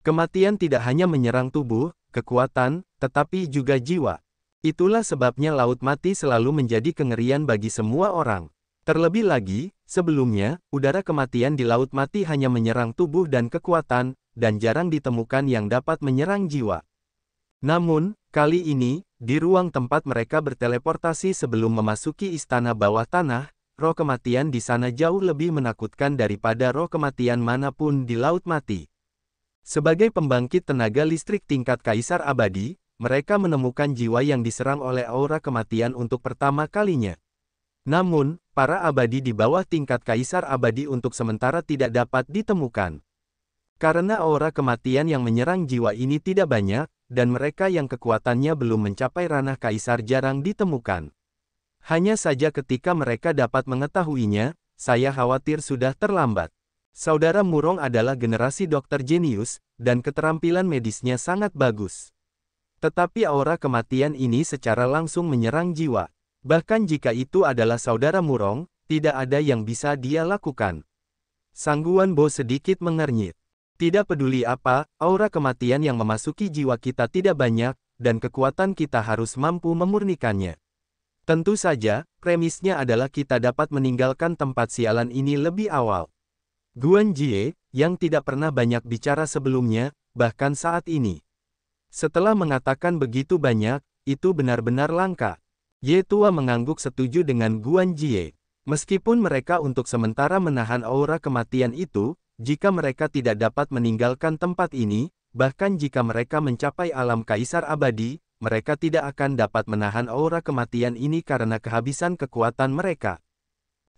Kematian tidak hanya menyerang tubuh, kekuatan, tetapi juga jiwa. Itulah sebabnya Laut Mati selalu menjadi kengerian bagi semua orang. Terlebih lagi, sebelumnya, udara kematian di Laut Mati hanya menyerang tubuh dan kekuatan, dan jarang ditemukan yang dapat menyerang jiwa. Namun, kali ini, di ruang tempat mereka berteleportasi sebelum memasuki istana bawah tanah, roh kematian di sana jauh lebih menakutkan daripada roh kematian manapun di Laut Mati. Sebagai pembangkit tenaga listrik tingkat Kaisar Abadi, mereka menemukan jiwa yang diserang oleh aura kematian untuk pertama kalinya. Namun, para abadi di bawah tingkat Kaisar Abadi untuk sementara tidak dapat ditemukan. Karena aura kematian yang menyerang jiwa ini tidak banyak, dan mereka yang kekuatannya belum mencapai ranah Kaisar jarang ditemukan. Hanya saja ketika mereka dapat mengetahuinya, saya khawatir sudah terlambat. Saudara Murong adalah generasi dokter jenius, dan keterampilan medisnya sangat bagus. Tetapi aura kematian ini secara langsung menyerang jiwa. Bahkan jika itu adalah saudara Murong, tidak ada yang bisa dia lakukan. Sangguan Bo sedikit mengernyit. Tidak peduli apa, aura kematian yang memasuki jiwa kita tidak banyak, dan kekuatan kita harus mampu memurnikannya. Tentu saja, premisnya adalah kita dapat meninggalkan tempat sialan ini lebih awal. Guan Jie, yang tidak pernah banyak bicara sebelumnya, bahkan saat ini. Setelah mengatakan begitu banyak, itu benar-benar langka. Ye Tua mengangguk setuju dengan Guan Jie. Meskipun mereka untuk sementara menahan aura kematian itu, jika mereka tidak dapat meninggalkan tempat ini, bahkan jika mereka mencapai alam Kaisar Abadi, mereka tidak akan dapat menahan aura kematian ini karena kehabisan kekuatan mereka.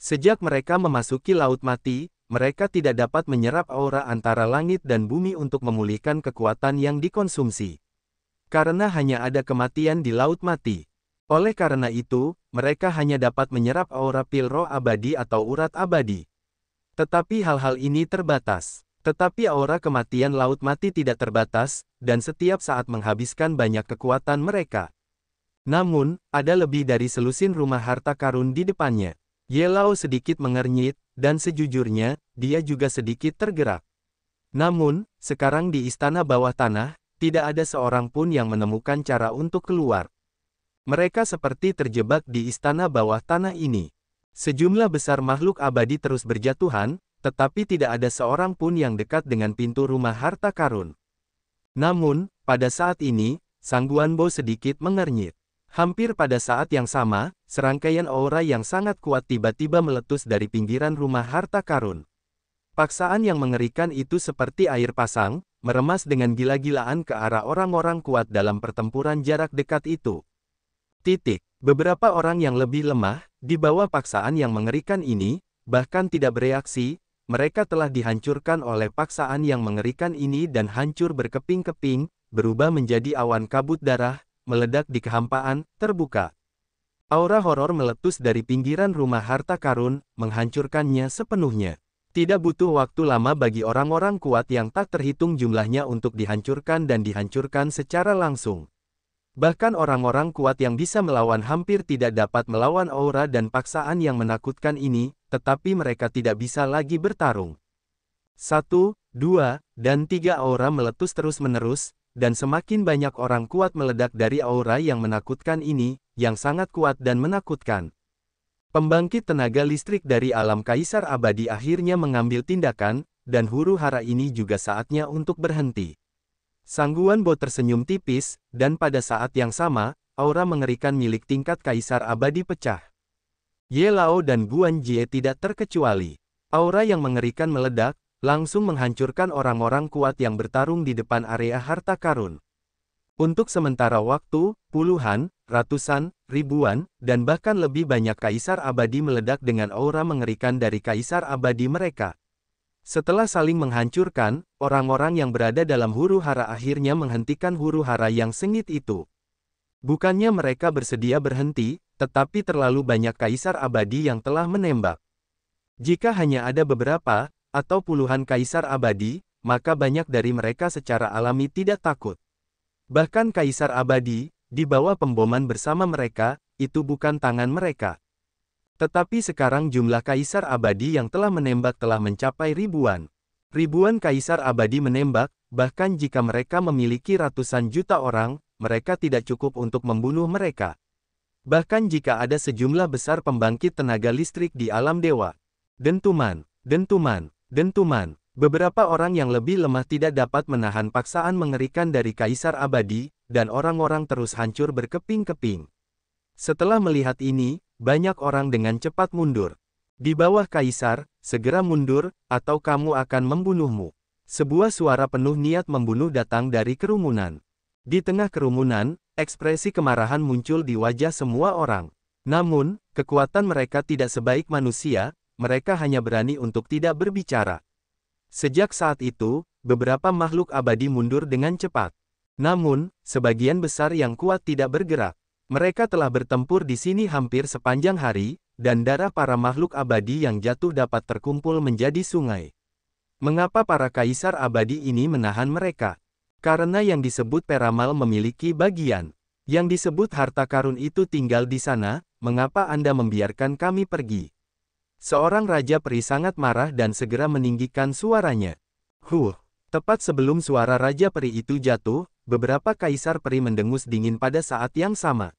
Sejak mereka memasuki Laut Mati, mereka tidak dapat menyerap aura antara langit dan bumi untuk memulihkan kekuatan yang dikonsumsi. Karena hanya ada kematian di Laut Mati. Oleh karena itu, mereka hanya dapat menyerap aura pil roh abadi atau urat abadi. Tetapi hal-hal ini terbatas. Tetapi aura kematian Laut Mati tidak terbatas, dan setiap saat menghabiskan banyak kekuatan mereka. Namun, ada lebih dari selusin rumah harta karun di depannya. Ye Lao sedikit mengernyit, dan sejujurnya, dia juga sedikit tergerak. Namun, sekarang di istana bawah tanah, tidak ada seorang pun yang menemukan cara untuk keluar. Mereka seperti terjebak di istana bawah tanah ini. Sejumlah besar makhluk abadi terus berjatuhan, tetapi tidak ada seorang pun yang dekat dengan pintu rumah harta karun. Namun, pada saat ini, Sangguan Bo sedikit mengernyit. Hampir pada saat yang sama, serangkaian aura yang sangat kuat tiba-tiba meletus dari pinggiran rumah harta karun. Paksaan yang mengerikan itu seperti air pasang, meremas dengan gila-gilaan ke arah orang-orang kuat dalam pertempuran jarak dekat itu. Beberapa orang yang lebih lemah, di bawah paksaan yang mengerikan ini, bahkan tidak bereaksi, mereka telah dihancurkan oleh paksaan yang mengerikan ini dan hancur berkeping-keping, berubah menjadi awan kabut darah, meledak di kehampaan, terbuka. Aura horor meletus dari pinggiran rumah harta karun, menghancurkannya sepenuhnya. Tidak butuh waktu lama bagi orang-orang kuat yang tak terhitung jumlahnya untuk dihancurkan dan dihancurkan secara langsung. Bahkan orang-orang kuat yang bisa melawan hampir tidak dapat melawan aura dan paksaan yang menakutkan ini, tetapi mereka tidak bisa lagi bertarung. 1, 2, dan 3 aura meletus terus-menerus, dan semakin banyak orang kuat meledak dari aura yang menakutkan ini, yang sangat kuat dan menakutkan. Pembangkit tenaga listrik dari alam Kaisar Abadi akhirnya mengambil tindakan, dan huru-hara ini juga saatnya untuk berhenti. Sangguan Bo tersenyum tipis, dan pada saat yang sama, aura mengerikan milik tingkat Kaisar Abadi pecah. Ye Lao dan Guan Jie tidak terkecuali. Aura yang mengerikan meledak, langsung menghancurkan orang-orang kuat yang bertarung di depan area harta karun. Untuk sementara waktu, puluhan, ratusan, ribuan, dan bahkan lebih banyak Kaisar Abadi meledak dengan aura mengerikan dari Kaisar Abadi mereka. Setelah saling menghancurkan, orang-orang yang berada dalam huru-hara akhirnya menghentikan huru-hara yang sengit itu. Bukannya mereka bersedia berhenti, tetapi terlalu banyak Kaisar Abadi yang telah menembak. Jika hanya ada beberapa, atau puluhan Kaisar Abadi, maka banyak dari mereka secara alami tidak takut. Bahkan Kaisar Abadi, di bawah pemboman bersama mereka, itu bukan tangan mereka. Tetapi sekarang jumlah Kaisar Abadi yang telah menembak telah mencapai ribuan. Ribuan Kaisar Abadi menembak, Bahkan jika mereka memiliki ratusan juta orang, mereka tidak cukup untuk membunuh mereka. Bahkan jika ada sejumlah besar pembangkit tenaga listrik di alam dewa. Dentuman, dentuman, dentuman. Beberapa orang yang lebih lemah tidak dapat menahan paksaan mengerikan dari Kaisar Abadi, dan orang-orang terus hancur berkeping-keping. Setelah melihat ini, banyak orang dengan cepat mundur. Di bawah Kaisar, segera mundur, atau kamu akan membunuhmu. Sebuah suara penuh niat membunuh datang dari kerumunan. Di tengah kerumunan, ekspresi kemarahan muncul di wajah semua orang. Namun, kekuatan mereka tidak sebaik manusia, mereka hanya berani untuk tidak berbicara. Sejak saat itu, beberapa makhluk abadi mundur dengan cepat. Namun, sebagian besar yang kuat tidak bergerak. Mereka telah bertempur di sini hampir sepanjang hari, dan darah para makhluk abadi yang jatuh dapat terkumpul menjadi sungai. Mengapa para kaisar abadi ini menahan mereka? Karena yang disebut peramal memiliki bagian. Yang disebut harta karun itu tinggal di sana, mengapa Anda membiarkan kami pergi? Seorang raja peri sangat marah dan segera meninggikan suaranya. Tepat sebelum suara raja peri itu jatuh, beberapa kaisar peri mendengus dingin pada saat yang sama.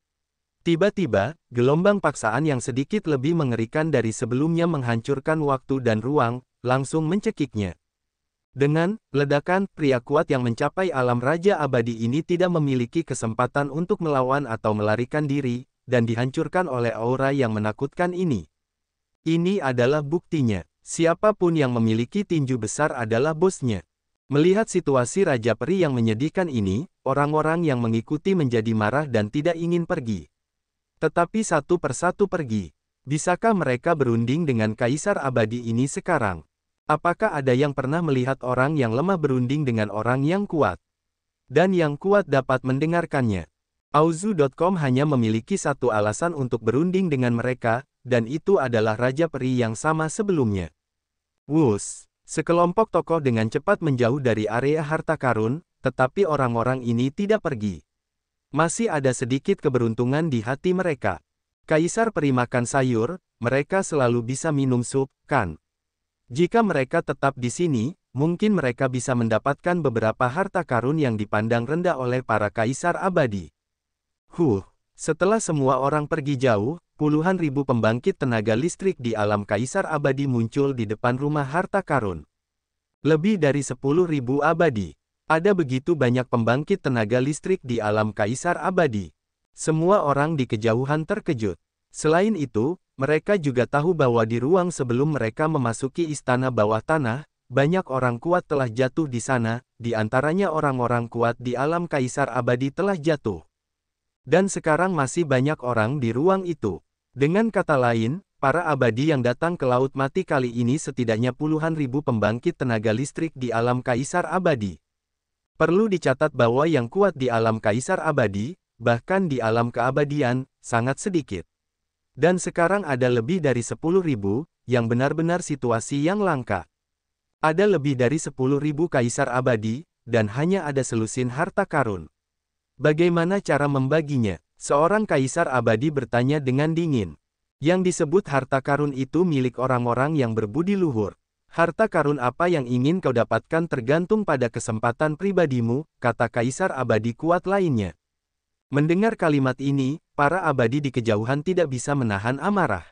Tiba-tiba, gelombang paksaan yang sedikit lebih mengerikan dari sebelumnya menghancurkan waktu dan ruang, langsung mencekiknya. Dengan ledakan, pria kuat yang mencapai alam raja abadi ini tidak memiliki kesempatan untuk melawan atau melarikan diri, dan dihancurkan oleh aura yang menakutkan ini. Ini adalah buktinya. Siapapun yang memiliki tinju besar adalah bosnya. Melihat situasi Raja Peri yang menyedihkan ini, orang-orang yang mengikuti menjadi marah dan tidak ingin pergi. Tetapi satu persatu pergi. Bisakah mereka berunding dengan Kaisar Abadi ini sekarang? Apakah ada yang pernah melihat orang yang lemah berunding dengan orang yang kuat? Dan yang kuat dapat mendengarkannya. Auzu.com hanya memiliki satu alasan untuk berunding dengan mereka, dan itu adalah Raja Peri yang sama sebelumnya. Wus! Sekelompok tokoh dengan cepat menjauh dari area harta karun, tetapi orang-orang ini tidak pergi. Masih ada sedikit keberuntungan di hati mereka. Kaisar Peri makan sayur, mereka selalu bisa minum sup, kan? Jika mereka tetap di sini, mungkin mereka bisa mendapatkan beberapa harta karun yang dipandang rendah oleh para kaisar abadi. Setelah semua orang pergi jauh, puluhan ribu pembangkit tenaga listrik di alam Kaisar Abadi muncul di depan rumah harta karun. Lebih dari 10.000 abadi. Ada begitu banyak pembangkit tenaga listrik di alam Kaisar Abadi. Semua orang di kejauhan terkejut. Selain itu, mereka juga tahu bahwa di ruang sebelum mereka memasuki istana bawah tanah, banyak orang kuat telah jatuh di sana, di antaranya orang-orang kuat di alam Kaisar Abadi telah jatuh. Dan sekarang masih banyak orang di ruang itu. Dengan kata lain, para abadi yang datang ke Laut Mati kali ini setidaknya puluhan ribu pembangkit tenaga listrik di alam Kaisar Abadi. Perlu dicatat bahwa yang kuat di alam Kaisar Abadi, bahkan di alam keabadian, sangat sedikit. Dan sekarang ada lebih dari 10.000, yang benar-benar situasi yang langka. Ada lebih dari 10.000 Kaisar Abadi, dan hanya ada selusin harta karun. Bagaimana cara membaginya? Seorang kaisar abadi bertanya dengan dingin. Yang disebut harta karun itu milik orang-orang yang berbudi luhur. Harta karun apa yang ingin kau dapatkan tergantung pada kesempatan pribadimu, kata kaisar abadi kuat lainnya. Mendengar kalimat ini, para abadi di kejauhan tidak bisa menahan amarah.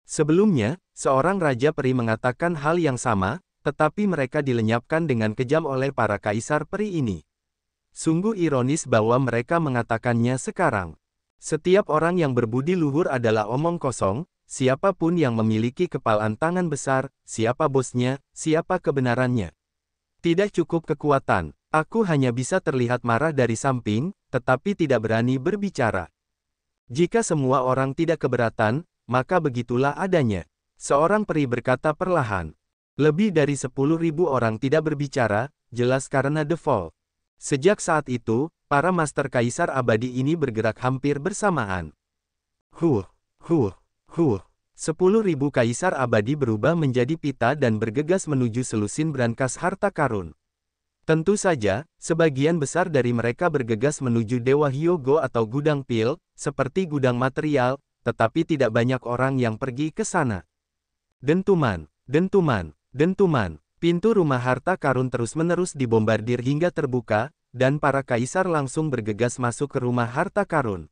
Sebelumnya, seorang raja peri mengatakan hal yang sama, tetapi mereka dilenyapkan dengan kejam oleh para kaisar peri ini. Sungguh ironis bahwa mereka mengatakannya sekarang. Setiap orang yang berbudi luhur adalah omong kosong, siapapun yang memiliki kepalan tangan besar, siapa bosnya, siapa kebenarannya. Tidak cukup kekuatan, aku hanya bisa terlihat marah dari samping, tetapi tidak berani berbicara. Jika semua orang tidak keberatan, maka begitulah adanya. Seorang peri berkata perlahan. Lebih dari 10.000 orang tidak berbicara, jelas karena default. Sejak saat itu, para master kaisar abadi ini bergerak hampir bersamaan. 10.000 kaisar abadi berubah menjadi pita dan bergegas menuju selusin brankas harta karun. Tentu saja, sebagian besar dari mereka bergegas menuju Dewa Hyogo atau gudang pil, seperti gudang material, tetapi tidak banyak orang yang pergi ke sana. Dentuman, dentuman, dentuman. Pintu rumah harta karun terus-menerus dibombardir hingga terbuka, dan para kaisar langsung bergegas masuk ke rumah harta karun.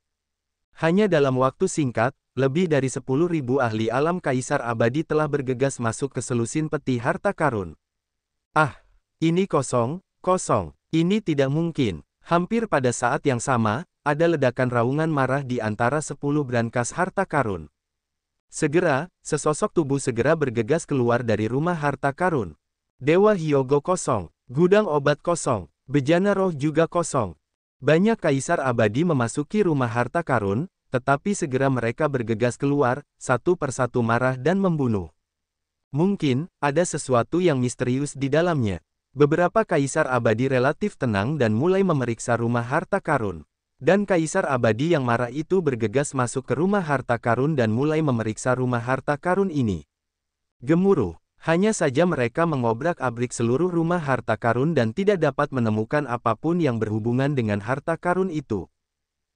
Hanya dalam waktu singkat, lebih dari 10.000 ahli alam kaisar abadi telah bergegas masuk ke selusin peti harta karun. Ah, ini kosong, kosong. Ini tidak mungkin. Hampir pada saat yang sama, ada ledakan raungan marah di antara 10 brankas harta karun. Segera, sesosok tubuh segera bergegas keluar dari rumah harta karun. Dewa Hyogo kosong, gudang obat kosong, bejana roh juga kosong. Banyak kaisar abadi memasuki rumah harta karun, tetapi segera mereka bergegas keluar, satu persatu marah dan membunuh. Mungkin, ada sesuatu yang misterius di dalamnya. Beberapa kaisar abadi relatif tenang dan mulai memeriksa rumah harta karun. Dan kaisar abadi yang marah itu bergegas masuk ke rumah harta karun dan mulai memeriksa rumah harta karun ini. Gemuruh, hanya saja mereka mengobrak-abrik seluruh rumah harta karun dan tidak dapat menemukan apapun yang berhubungan dengan harta karun itu.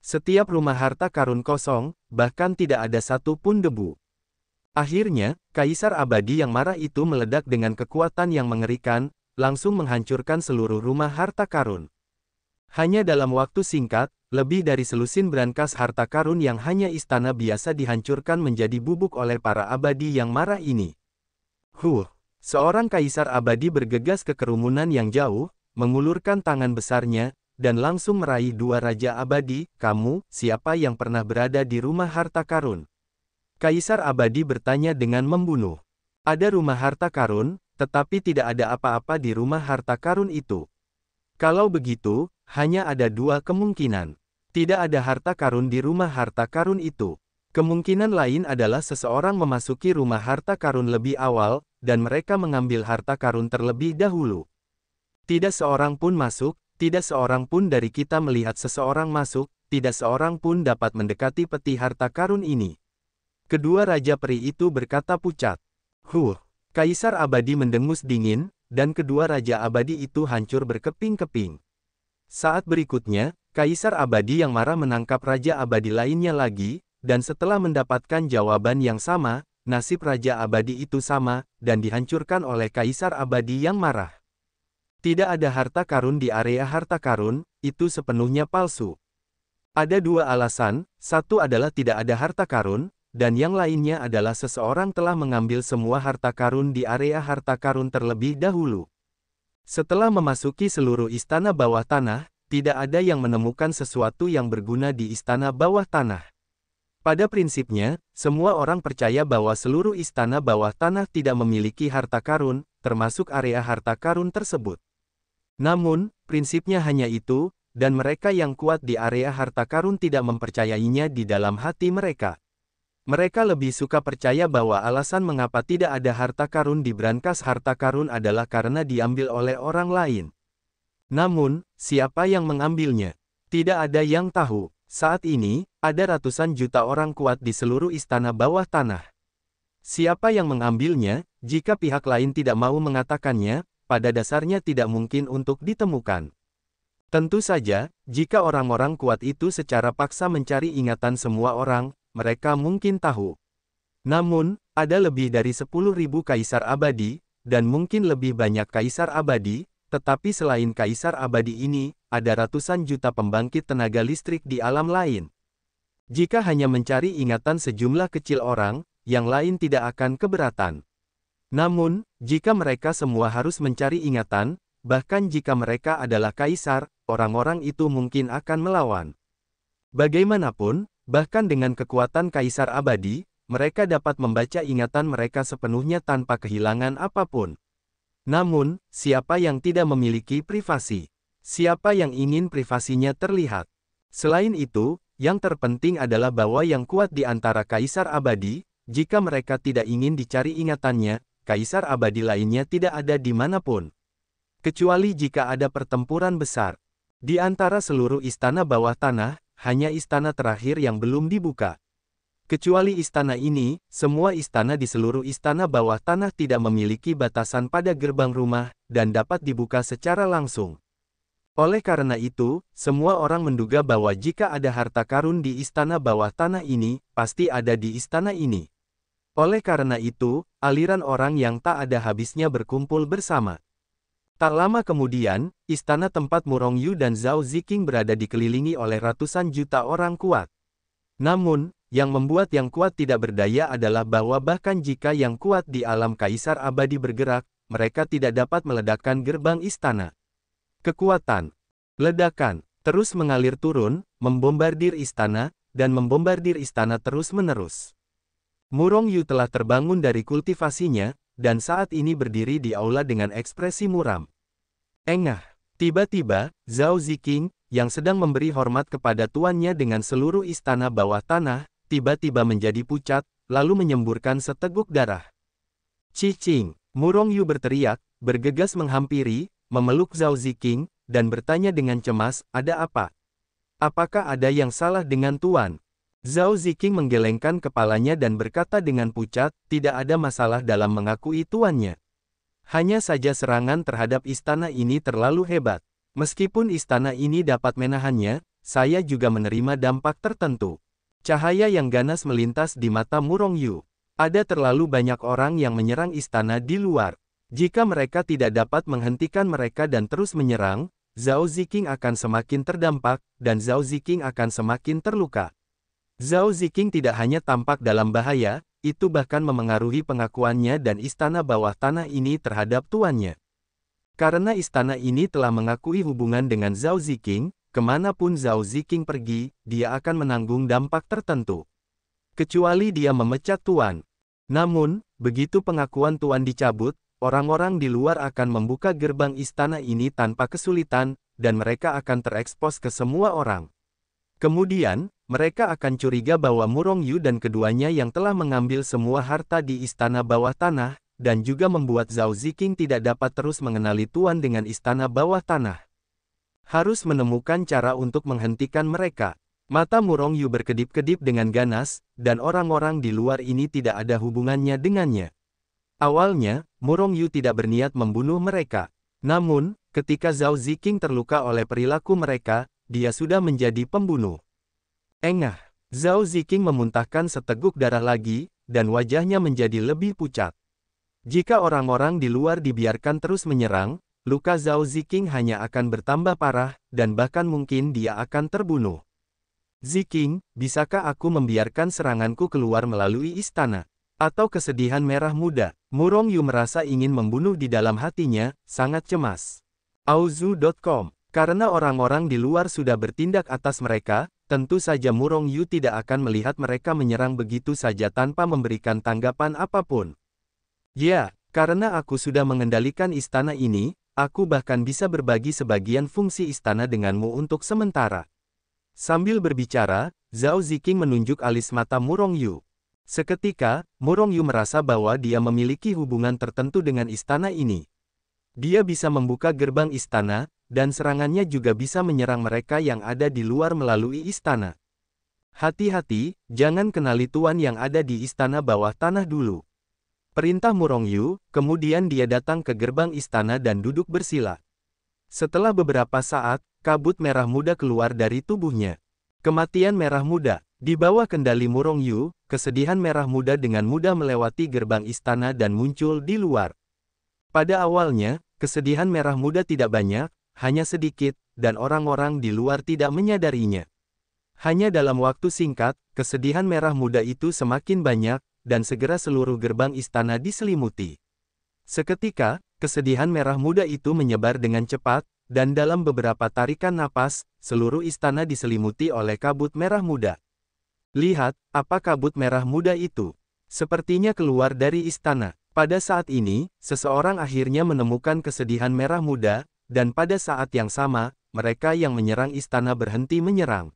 Setiap rumah harta karun kosong, bahkan tidak ada satu pun debu. Akhirnya, kaisar abadi yang marah itu meledak dengan kekuatan yang mengerikan, langsung menghancurkan seluruh rumah harta karun. Hanya dalam waktu singkat, lebih dari selusin brankas harta karun yang hanya istana biasa dihancurkan menjadi bubuk oleh para abadi yang marah ini. Seorang kaisar abadi bergegas ke kerumunan yang jauh, mengulurkan tangan besarnya, dan langsung meraih dua raja abadi. Kamu, siapa yang pernah berada di rumah harta karun? Kaisar abadi bertanya dengan membunuh. Ada rumah harta karun, tetapi tidak ada apa-apa di rumah harta karun itu. Kalau begitu, hanya ada dua kemungkinan. Tidak ada harta karun di rumah harta karun itu. Kemungkinan lain adalah seseorang memasuki rumah harta karun lebih awal, dan mereka mengambil harta karun terlebih dahulu. Tidak seorang pun masuk, tidak seorang pun dari kita melihat seseorang masuk, tidak seorang pun dapat mendekati peti harta karun ini. Kedua raja peri itu berkata pucat. Kaisar abadi mendengus dingin, dan kedua raja abadi itu hancur berkeping-keping. Saat berikutnya, kaisar abadi yang marah menangkap raja abadi lainnya lagi, dan setelah mendapatkan jawaban yang sama, nasib raja abadi itu sama, dan dihancurkan oleh kaisar abadi yang marah. Tidak ada harta karun di area harta karun, itu sepenuhnya palsu. Ada dua alasan, satu adalah tidak ada harta karun, dan yang lainnya adalah seseorang telah mengambil semua harta karun di area harta karun terlebih dahulu. Setelah memasuki seluruh istana bawah tanah, tidak ada yang menemukan sesuatu yang berguna di istana bawah tanah. Pada prinsipnya, semua orang percaya bahwa seluruh istana bawah tanah tidak memiliki harta karun, termasuk area harta karun tersebut. Namun, prinsipnya hanya itu, dan mereka yang kuat di area harta karun tidak mempercayainya di dalam hati mereka. Mereka lebih suka percaya bahwa alasan mengapa tidak ada harta karun di brankas harta karun adalah karena diambil oleh orang lain. Namun, siapa yang mengambilnya? Tidak ada yang tahu. Saat ini, ada ratusan juta orang kuat di seluruh istana bawah tanah. Siapa yang mengambilnya, jika pihak lain tidak mau mengatakannya, pada dasarnya tidak mungkin untuk ditemukan. Tentu saja, jika orang-orang kuat itu secara paksa mencari ingatan semua orang, mereka mungkin tahu. Namun, ada lebih dari 10.000 kaisar abadi, dan mungkin lebih banyak kaisar abadi, tetapi selain kaisar abadi ini, ada ratusan juta pembangkit tenaga listrik di alam lain. Jika hanya mencari ingatan sejumlah kecil orang, yang lain tidak akan keberatan. Namun, jika mereka semua harus mencari ingatan, bahkan jika mereka adalah kaisar, orang-orang itu mungkin akan melawan. Bagaimanapun, bahkan dengan kekuatan kaisar abadi, mereka dapat membaca ingatan mereka sepenuhnya tanpa kehilangan apapun. Namun, siapa yang tidak memiliki privasi? Siapa yang ingin privasinya terlihat? Selain itu, yang terpenting adalah bahwa yang kuat di antara kaisar abadi, jika mereka tidak ingin dicari ingatannya, kaisar abadi lainnya tidak ada di manapun. Kecuali jika ada pertempuran besar. Di antara seluruh istana bawah tanah, hanya istana terakhir yang belum dibuka. Kecuali istana ini, semua istana di seluruh istana bawah tanah tidak memiliki batasan pada gerbang rumah, dan dapat dibuka secara langsung. Oleh karena itu, semua orang menduga bahwa jika ada harta karun di istana bawah tanah ini, pasti ada di istana ini. Oleh karena itu, aliran orang yang tak ada habisnya berkumpul bersama. Tak lama kemudian, istana tempat Murong Yu dan Zhao Ziqing berada dikelilingi oleh ratusan juta orang kuat. Namun, yang membuat yang kuat tidak berdaya adalah bahwa bahkan jika yang kuat di alam kaisar abadi bergerak, mereka tidak dapat meledakkan gerbang istana. Kekuatan ledakan terus mengalir turun, membombardir istana, dan membombardir istana terus-menerus. Murong Yu telah terbangun dari kultivasinya, dan saat ini berdiri di aula dengan ekspresi muram. Engah. Tiba-tiba, Zhao Ziqing, yang sedang memberi hormat kepada tuannya dengan seluruh istana bawah tanah, tiba-tiba menjadi pucat, lalu menyemburkan seteguk darah. Cicing. Murong Yu berteriak, bergegas menghampiri, memeluk Zhao Ziqing, dan bertanya dengan cemas, ada apa? Apakah ada yang salah dengan tuan? Zhao Ziqing menggelengkan kepalanya dan berkata dengan pucat, tidak ada masalah dalam mengakui tuannya. Hanya saja serangan terhadap istana ini terlalu hebat. Meskipun istana ini dapat menahannya, saya juga menerima dampak tertentu. Cahaya yang ganas melintas di mata Murong Yu. Ada terlalu banyak orang yang menyerang istana di luar. Jika mereka tidak dapat menghentikan mereka dan terus menyerang, Zhao Ziqing akan semakin terdampak, dan Zhao Ziqing akan semakin terluka. Zhao Ziqing tidak hanya tampak dalam bahaya, itu bahkan memengaruhi pengakuannya dan istana bawah tanah ini terhadap tuannya. Karena istana ini telah mengakui hubungan dengan Zhao Ziqing, kemanapun Zhao Ziqing pergi, dia akan menanggung dampak tertentu. Kecuali dia memecat tuan. Namun, begitu pengakuan tuan dicabut, orang-orang di luar akan membuka gerbang istana ini tanpa kesulitan, dan mereka akan terekspos ke semua orang. Kemudian, mereka akan curiga bahwa Murong Yu dan keduanya yang telah mengambil semua harta di istana bawah tanah, dan juga membuat Zhao Ziqing tidak dapat terus mengenali tuan dengan istana bawah tanah. Harus menemukan cara untuk menghentikan mereka. Mata Murong Yu berkedip-kedip dengan ganas, dan orang-orang di luar ini tidak ada hubungannya dengannya. Awalnya, Murong Yu tidak berniat membunuh mereka. Namun, ketika Zhao Ziqing terluka oleh perilaku mereka, dia sudah menjadi pembunuh. Engah. Zhao Ziqing memuntahkan seteguk darah lagi, dan wajahnya menjadi lebih pucat. Jika orang-orang di luar dibiarkan terus menyerang, luka Zhao Ziqing hanya akan bertambah parah, dan bahkan mungkin dia akan terbunuh. Ziqing, bisakah aku membiarkan seranganku keluar melalui istana? Atau kesedihan merah muda? Murong Yu merasa ingin membunuh di dalam hatinya, sangat cemas. Auzu.com. Karena orang-orang di luar sudah bertindak atas mereka, tentu saja Murong Yu tidak akan melihat mereka menyerang begitu saja tanpa memberikan tanggapan apapun. Ya, karena aku sudah mengendalikan istana ini, aku bahkan bisa berbagi sebagian fungsi istana denganmu untuk sementara. Sambil berbicara, Zhao Ziqing menunjuk alis mata Murong Yu. Seketika, Murong Yu merasa bahwa dia memiliki hubungan tertentu dengan istana ini. Dia bisa membuka gerbang istana, dan serangannya juga bisa menyerang mereka yang ada di luar melalui istana. Hati-hati, jangan kenali tuan yang ada di istana bawah tanah dulu. Perintah Murong Yu, kemudian dia datang ke gerbang istana dan duduk bersila. Setelah beberapa saat, kabut merah muda keluar dari tubuhnya. Kematian merah muda. Di bawah kendali Murong Yu, kesedihan merah muda dengan mudah melewati gerbang istana dan muncul di luar. Pada awalnya, kesedihan merah muda tidak banyak, hanya sedikit, dan orang-orang di luar tidak menyadarinya. Hanya dalam waktu singkat, kesedihan merah muda itu semakin banyak, dan segera seluruh gerbang istana diselimuti. Seketika, kesedihan merah muda itu menyebar dengan cepat, dan dalam beberapa tarikan napas, seluruh istana diselimuti oleh kabut merah muda. Lihat, apa kabut merah muda itu? Sepertinya keluar dari istana. Pada saat ini, seseorang akhirnya menemukan kesedihan merah muda, dan pada saat yang sama, mereka yang menyerang istana berhenti menyerang.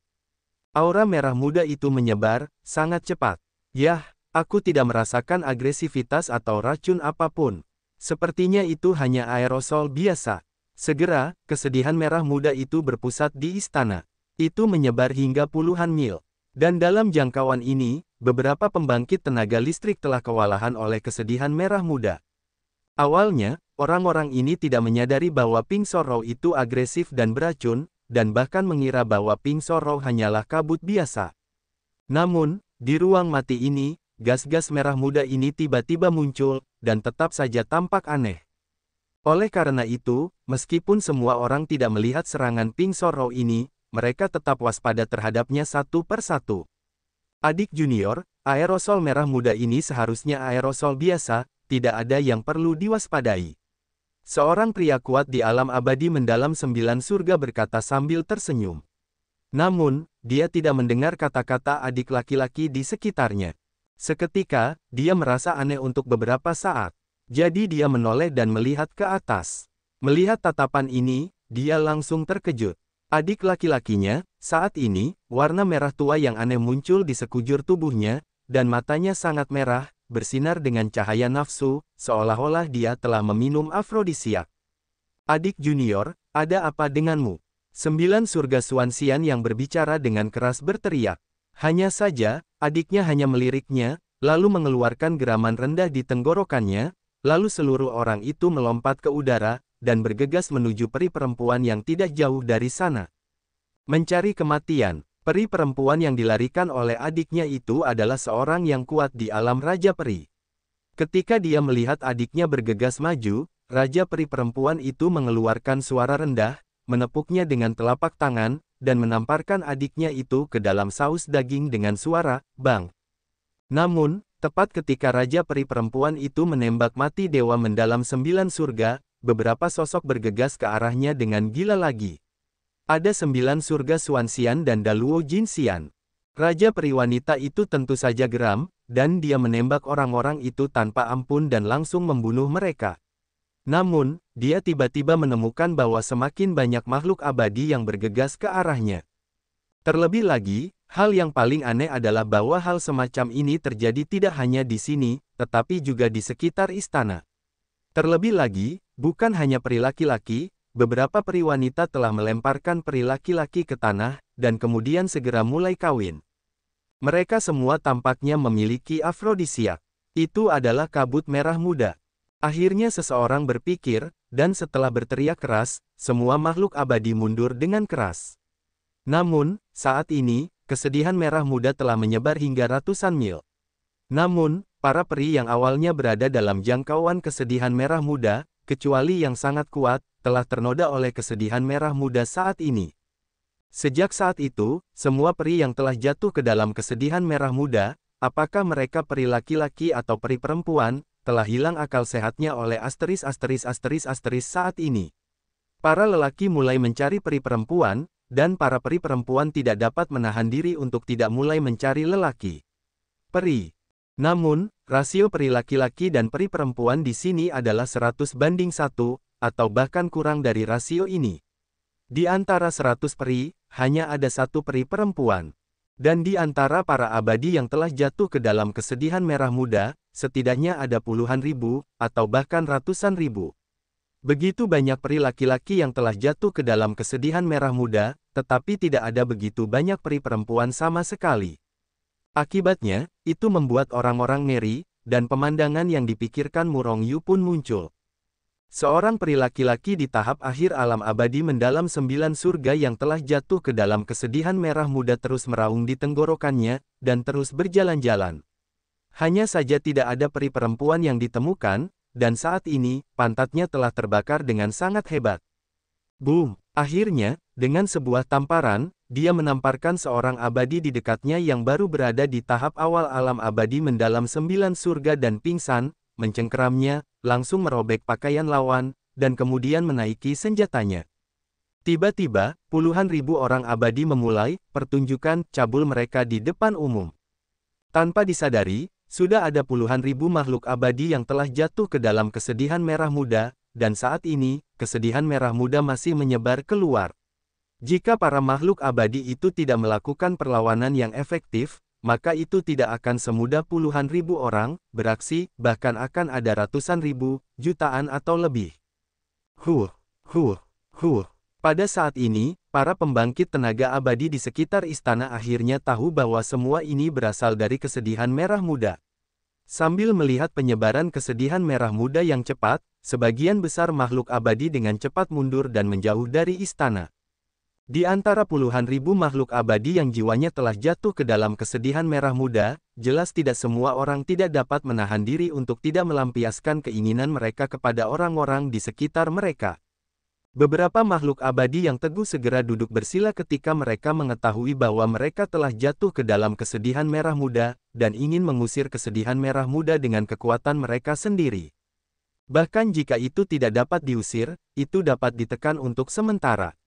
Aura merah muda itu menyebar, sangat cepat. Yah, aku tidak merasakan agresivitas atau racun apapun. Sepertinya itu hanya aerosol biasa. Segera, kesedihan merah muda itu berpusat di istana. Itu menyebar hingga puluhan mil. Dan dalam jangkauan ini, beberapa pembangkit tenaga listrik telah kewalahan oleh kesedihan merah muda. Awalnya, orang-orang ini tidak menyadari bahwa Pink Sorrow itu agresif dan beracun, dan bahkan mengira bahwa Pink Sorrow hanyalah kabut biasa. Namun, di ruang mati ini, gas-gas merah muda ini tiba-tiba muncul, dan tetap saja tampak aneh. Oleh karena itu, meskipun semua orang tidak melihat serangan Pink Sorrow ini, mereka tetap waspada terhadapnya satu per satu. Adik junior, aerosol merah muda ini seharusnya aerosol biasa, tidak ada yang perlu diwaspadai. Seorang pria kuat di alam abadi mendalam 9 surga berkata sambil tersenyum. Namun, dia tidak mendengar kata-kata adik laki-laki di sekitarnya. Seketika, dia merasa aneh untuk beberapa saat. Jadi dia menoleh dan melihat ke atas. Melihat tatapan ini, dia langsung terkejut. Adik laki-lakinya, saat ini, warna merah tua yang aneh muncul di sekujur tubuhnya, dan matanya sangat merah, bersinar dengan cahaya nafsu, seolah-olah dia telah meminum afrodisiak. Adik junior, ada apa denganmu? 9 surga Swansian yang berbicara dengan keras berteriak. Hanya saja, adiknya hanya meliriknya, lalu mengeluarkan geraman rendah di tenggorokannya, lalu seluruh orang itu melompat ke udara, dan bergegas menuju peri perempuan yang tidak jauh dari sana. Mencari kematian. Peri perempuan yang dilarikan oleh adiknya itu adalah seorang yang kuat di alam Raja Peri. Ketika dia melihat adiknya bergegas maju, Raja Peri perempuan itu mengeluarkan suara rendah, menepuknya dengan telapak tangan, dan menamparkan adiknya itu ke dalam saus daging dengan suara, "Bang!" Namun, tepat ketika Raja Peri perempuan itu menembak mati Dewa Mendalam 9 surga, beberapa sosok bergegas ke arahnya dengan gila lagi. Ada 9 surga Swansian dan Daluo Jinsian. Raja Peri wanita itu tentu saja geram, dan dia menembak orang-orang itu tanpa ampun dan langsung membunuh mereka. Namun, dia tiba-tiba menemukan bahwa semakin banyak makhluk abadi yang bergegas ke arahnya. Terlebih lagi, hal yang paling aneh adalah bahwa hal semacam ini terjadi tidak hanya di sini, tetapi juga di sekitar istana. Terlebih lagi, bukan hanya peri laki-laki, beberapa peri wanita telah melemparkan peri laki-laki ke tanah, dan kemudian segera mulai kawin. Mereka semua tampaknya memiliki afrodisiak. Itu adalah kabut merah muda. Akhirnya seseorang berpikir, dan setelah berteriak keras, semua makhluk abadi mundur dengan keras. Namun, saat ini, kesedihan merah muda telah menyebar hingga ratusan mil. Namun, para peri yang awalnya berada dalam jangkauan kesedihan merah muda, kecuali yang sangat kuat, telah ternoda oleh kesedihan merah muda saat ini. Sejak saat itu, semua peri yang telah jatuh ke dalam kesedihan merah muda, apakah mereka peri laki-laki atau peri perempuan, telah hilang akal sehatnya oleh asteris saat ini. Para lelaki mulai mencari peri perempuan, dan para peri perempuan tidak dapat menahan diri untuk tidak mulai mencari lelaki. Peri. Namun, rasio peri laki-laki dan peri perempuan di sini adalah 100:1, atau bahkan kurang dari rasio ini. Di antara 100 peri, hanya ada satu peri perempuan. Dan di antara para abadi yang telah jatuh ke dalam kesedihan merah muda, setidaknya ada puluhan ribu, atau bahkan ratusan ribu. Begitu banyak peri laki-laki yang telah jatuh ke dalam kesedihan merah muda, tetapi tidak ada begitu banyak peri perempuan sama sekali. Akibatnya, itu membuat orang-orang ngeri, dan pemandangan yang dipikirkan Murong Yu pun muncul. Seorang peri laki-laki di tahap akhir alam abadi mendalam 9 surga yang telah jatuh ke dalam kesedihan merah muda terus meraung di tenggorokannya, dan terus berjalan-jalan. Hanya saja tidak ada peri perempuan yang ditemukan, dan saat ini, pantatnya telah terbakar dengan sangat hebat. Boom! Akhirnya, dengan sebuah tamparan, dia menamparkan seorang abadi di dekatnya yang baru berada di tahap awal alam abadi mendalam 9 surga dan pingsan, mencengkeramnya, langsung merobek pakaian lawan, dan kemudian menaiki senjatanya. Tiba-tiba, puluhan ribu orang abadi memulai pertunjukan cabul mereka di depan umum. Tanpa disadari, sudah ada puluhan ribu makhluk abadi yang telah jatuh ke dalam kesedihan merah muda, dan saat ini, kesedihan merah muda masih menyebar keluar. Jika para makhluk abadi itu tidak melakukan perlawanan yang efektif, maka itu tidak akan semudah puluhan ribu orang beraksi, bahkan akan ada ratusan ribu, jutaan atau lebih. Pada saat ini, para pembangkit tenaga abadi di sekitar istana akhirnya tahu bahwa semua ini berasal dari kesedihan merah muda. Sambil melihat penyebaran kesedihan merah muda yang cepat, sebagian besar makhluk abadi dengan cepat mundur dan menjauh dari istana. Di antara puluhan ribu makhluk abadi yang jiwanya telah jatuh ke dalam kesedihan merah muda, jelas tidak semua orang tidak dapat menahan diri untuk tidak melampiaskan keinginan mereka kepada orang-orang di sekitar mereka. Beberapa makhluk abadi yang teguh segera duduk bersila ketika mereka mengetahui bahwa mereka telah jatuh ke dalam kesedihan merah muda, dan ingin mengusir kesedihan merah muda dengan kekuatan mereka sendiri. Bahkan jika itu tidak dapat diusir, itu dapat ditekan untuk sementara.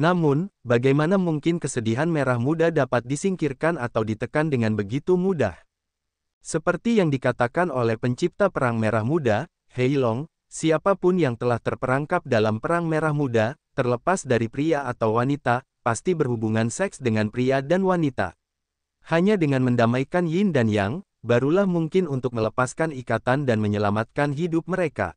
Namun, bagaimana mungkin kesedihan merah muda dapat disingkirkan atau ditekan dengan begitu mudah? Seperti yang dikatakan oleh pencipta Perang Merah Muda, Heilong, siapapun yang telah terperangkap dalam Perang Merah Muda, terlepas dari pria atau wanita, pasti berhubungan seks dengan pria dan wanita. Hanya dengan mendamaikan yin dan yang, barulah mungkin untuk melepaskan ikatan dan menyelamatkan hidup mereka.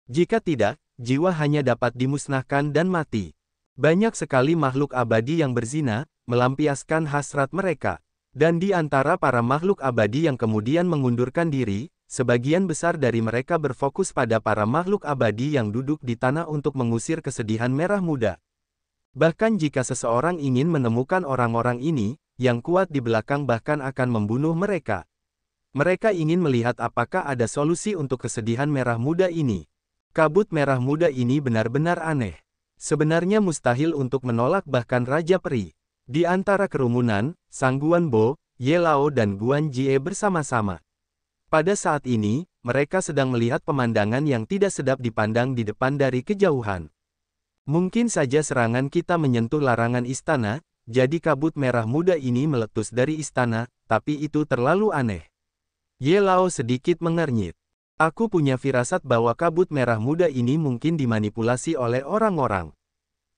Jika tidak, jiwa hanya dapat dimusnahkan dan mati. Banyak sekali makhluk abadi yang berzina, melampiaskan hasrat mereka. Dan di antara para makhluk abadi yang kemudian mengundurkan diri, sebagian besar dari mereka berfokus pada para makhluk abadi yang duduk di tanah untuk mengusir kesedihan merah muda. Bahkan jika seseorang ingin menemukan orang-orang ini, yang kuat di belakang bahkan akan membunuh mereka. Mereka ingin melihat apakah ada solusi untuk kesedihan merah muda ini. Kabut merah muda ini benar-benar aneh. Sebenarnya mustahil untuk menolak bahkan Raja Peri. Di antara kerumunan, Sang Guanbo, Ye Lao dan Guan Jie bersama-sama. Pada saat ini, mereka sedang melihat pemandangan yang tidak sedap dipandang di depan dari kejauhan. Mungkin saja serangan kita menyentuh larangan istana, jadi kabut merah muda ini meletus dari istana, tapi itu terlalu aneh. Ye Lao sedikit mengernyit. Aku punya firasat bahwa kabut merah muda ini mungkin dimanipulasi oleh orang-orang.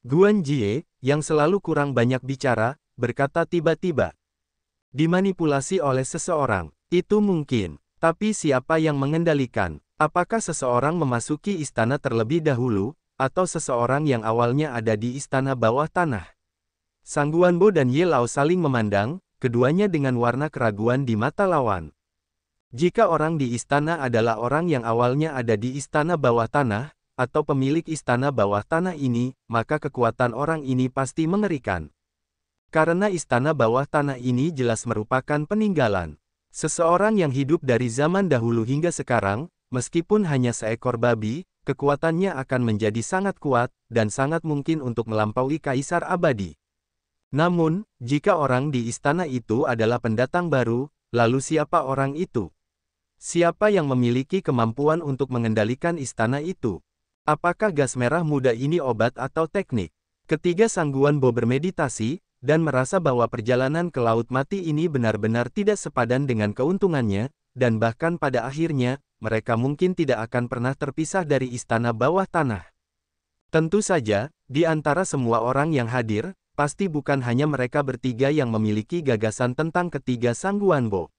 Guan Jie, yang selalu kurang banyak bicara, berkata tiba-tiba. Dimanipulasi oleh seseorang, itu mungkin. Tapi siapa yang mengendalikan? Apakah seseorang memasuki istana terlebih dahulu, atau seseorang yang awalnya ada di istana bawah tanah? Sang Guanbo dan Ye Lao saling memandang, keduanya dengan warna keraguan di mata lawan. Jika orang di istana adalah orang yang awalnya ada di istana bawah tanah, atau pemilik istana bawah tanah ini, maka kekuatan orang ini pasti mengerikan. Karena istana bawah tanah ini jelas merupakan peninggalan. Seseorang yang hidup dari zaman dahulu hingga sekarang, meskipun hanya seekor babi, kekuatannya akan menjadi sangat kuat, dan sangat mungkin untuk melampaui kaisar abadi. Namun, jika orang di istana itu adalah pendatang baru, lalu siapa orang itu? Siapa yang memiliki kemampuan untuk mengendalikan istana itu? Apakah gas merah muda ini obat atau teknik? Ketiga Sang Guanbo bermeditasi, dan merasa bahwa perjalanan ke Laut Mati ini benar-benar tidak sepadan dengan keuntungannya, dan bahkan pada akhirnya, mereka mungkin tidak akan pernah terpisah dari istana bawah tanah. Tentu saja, di antara semua orang yang hadir, pasti bukan hanya mereka bertiga yang memiliki gagasan tentang ketiga Sang Guanbo.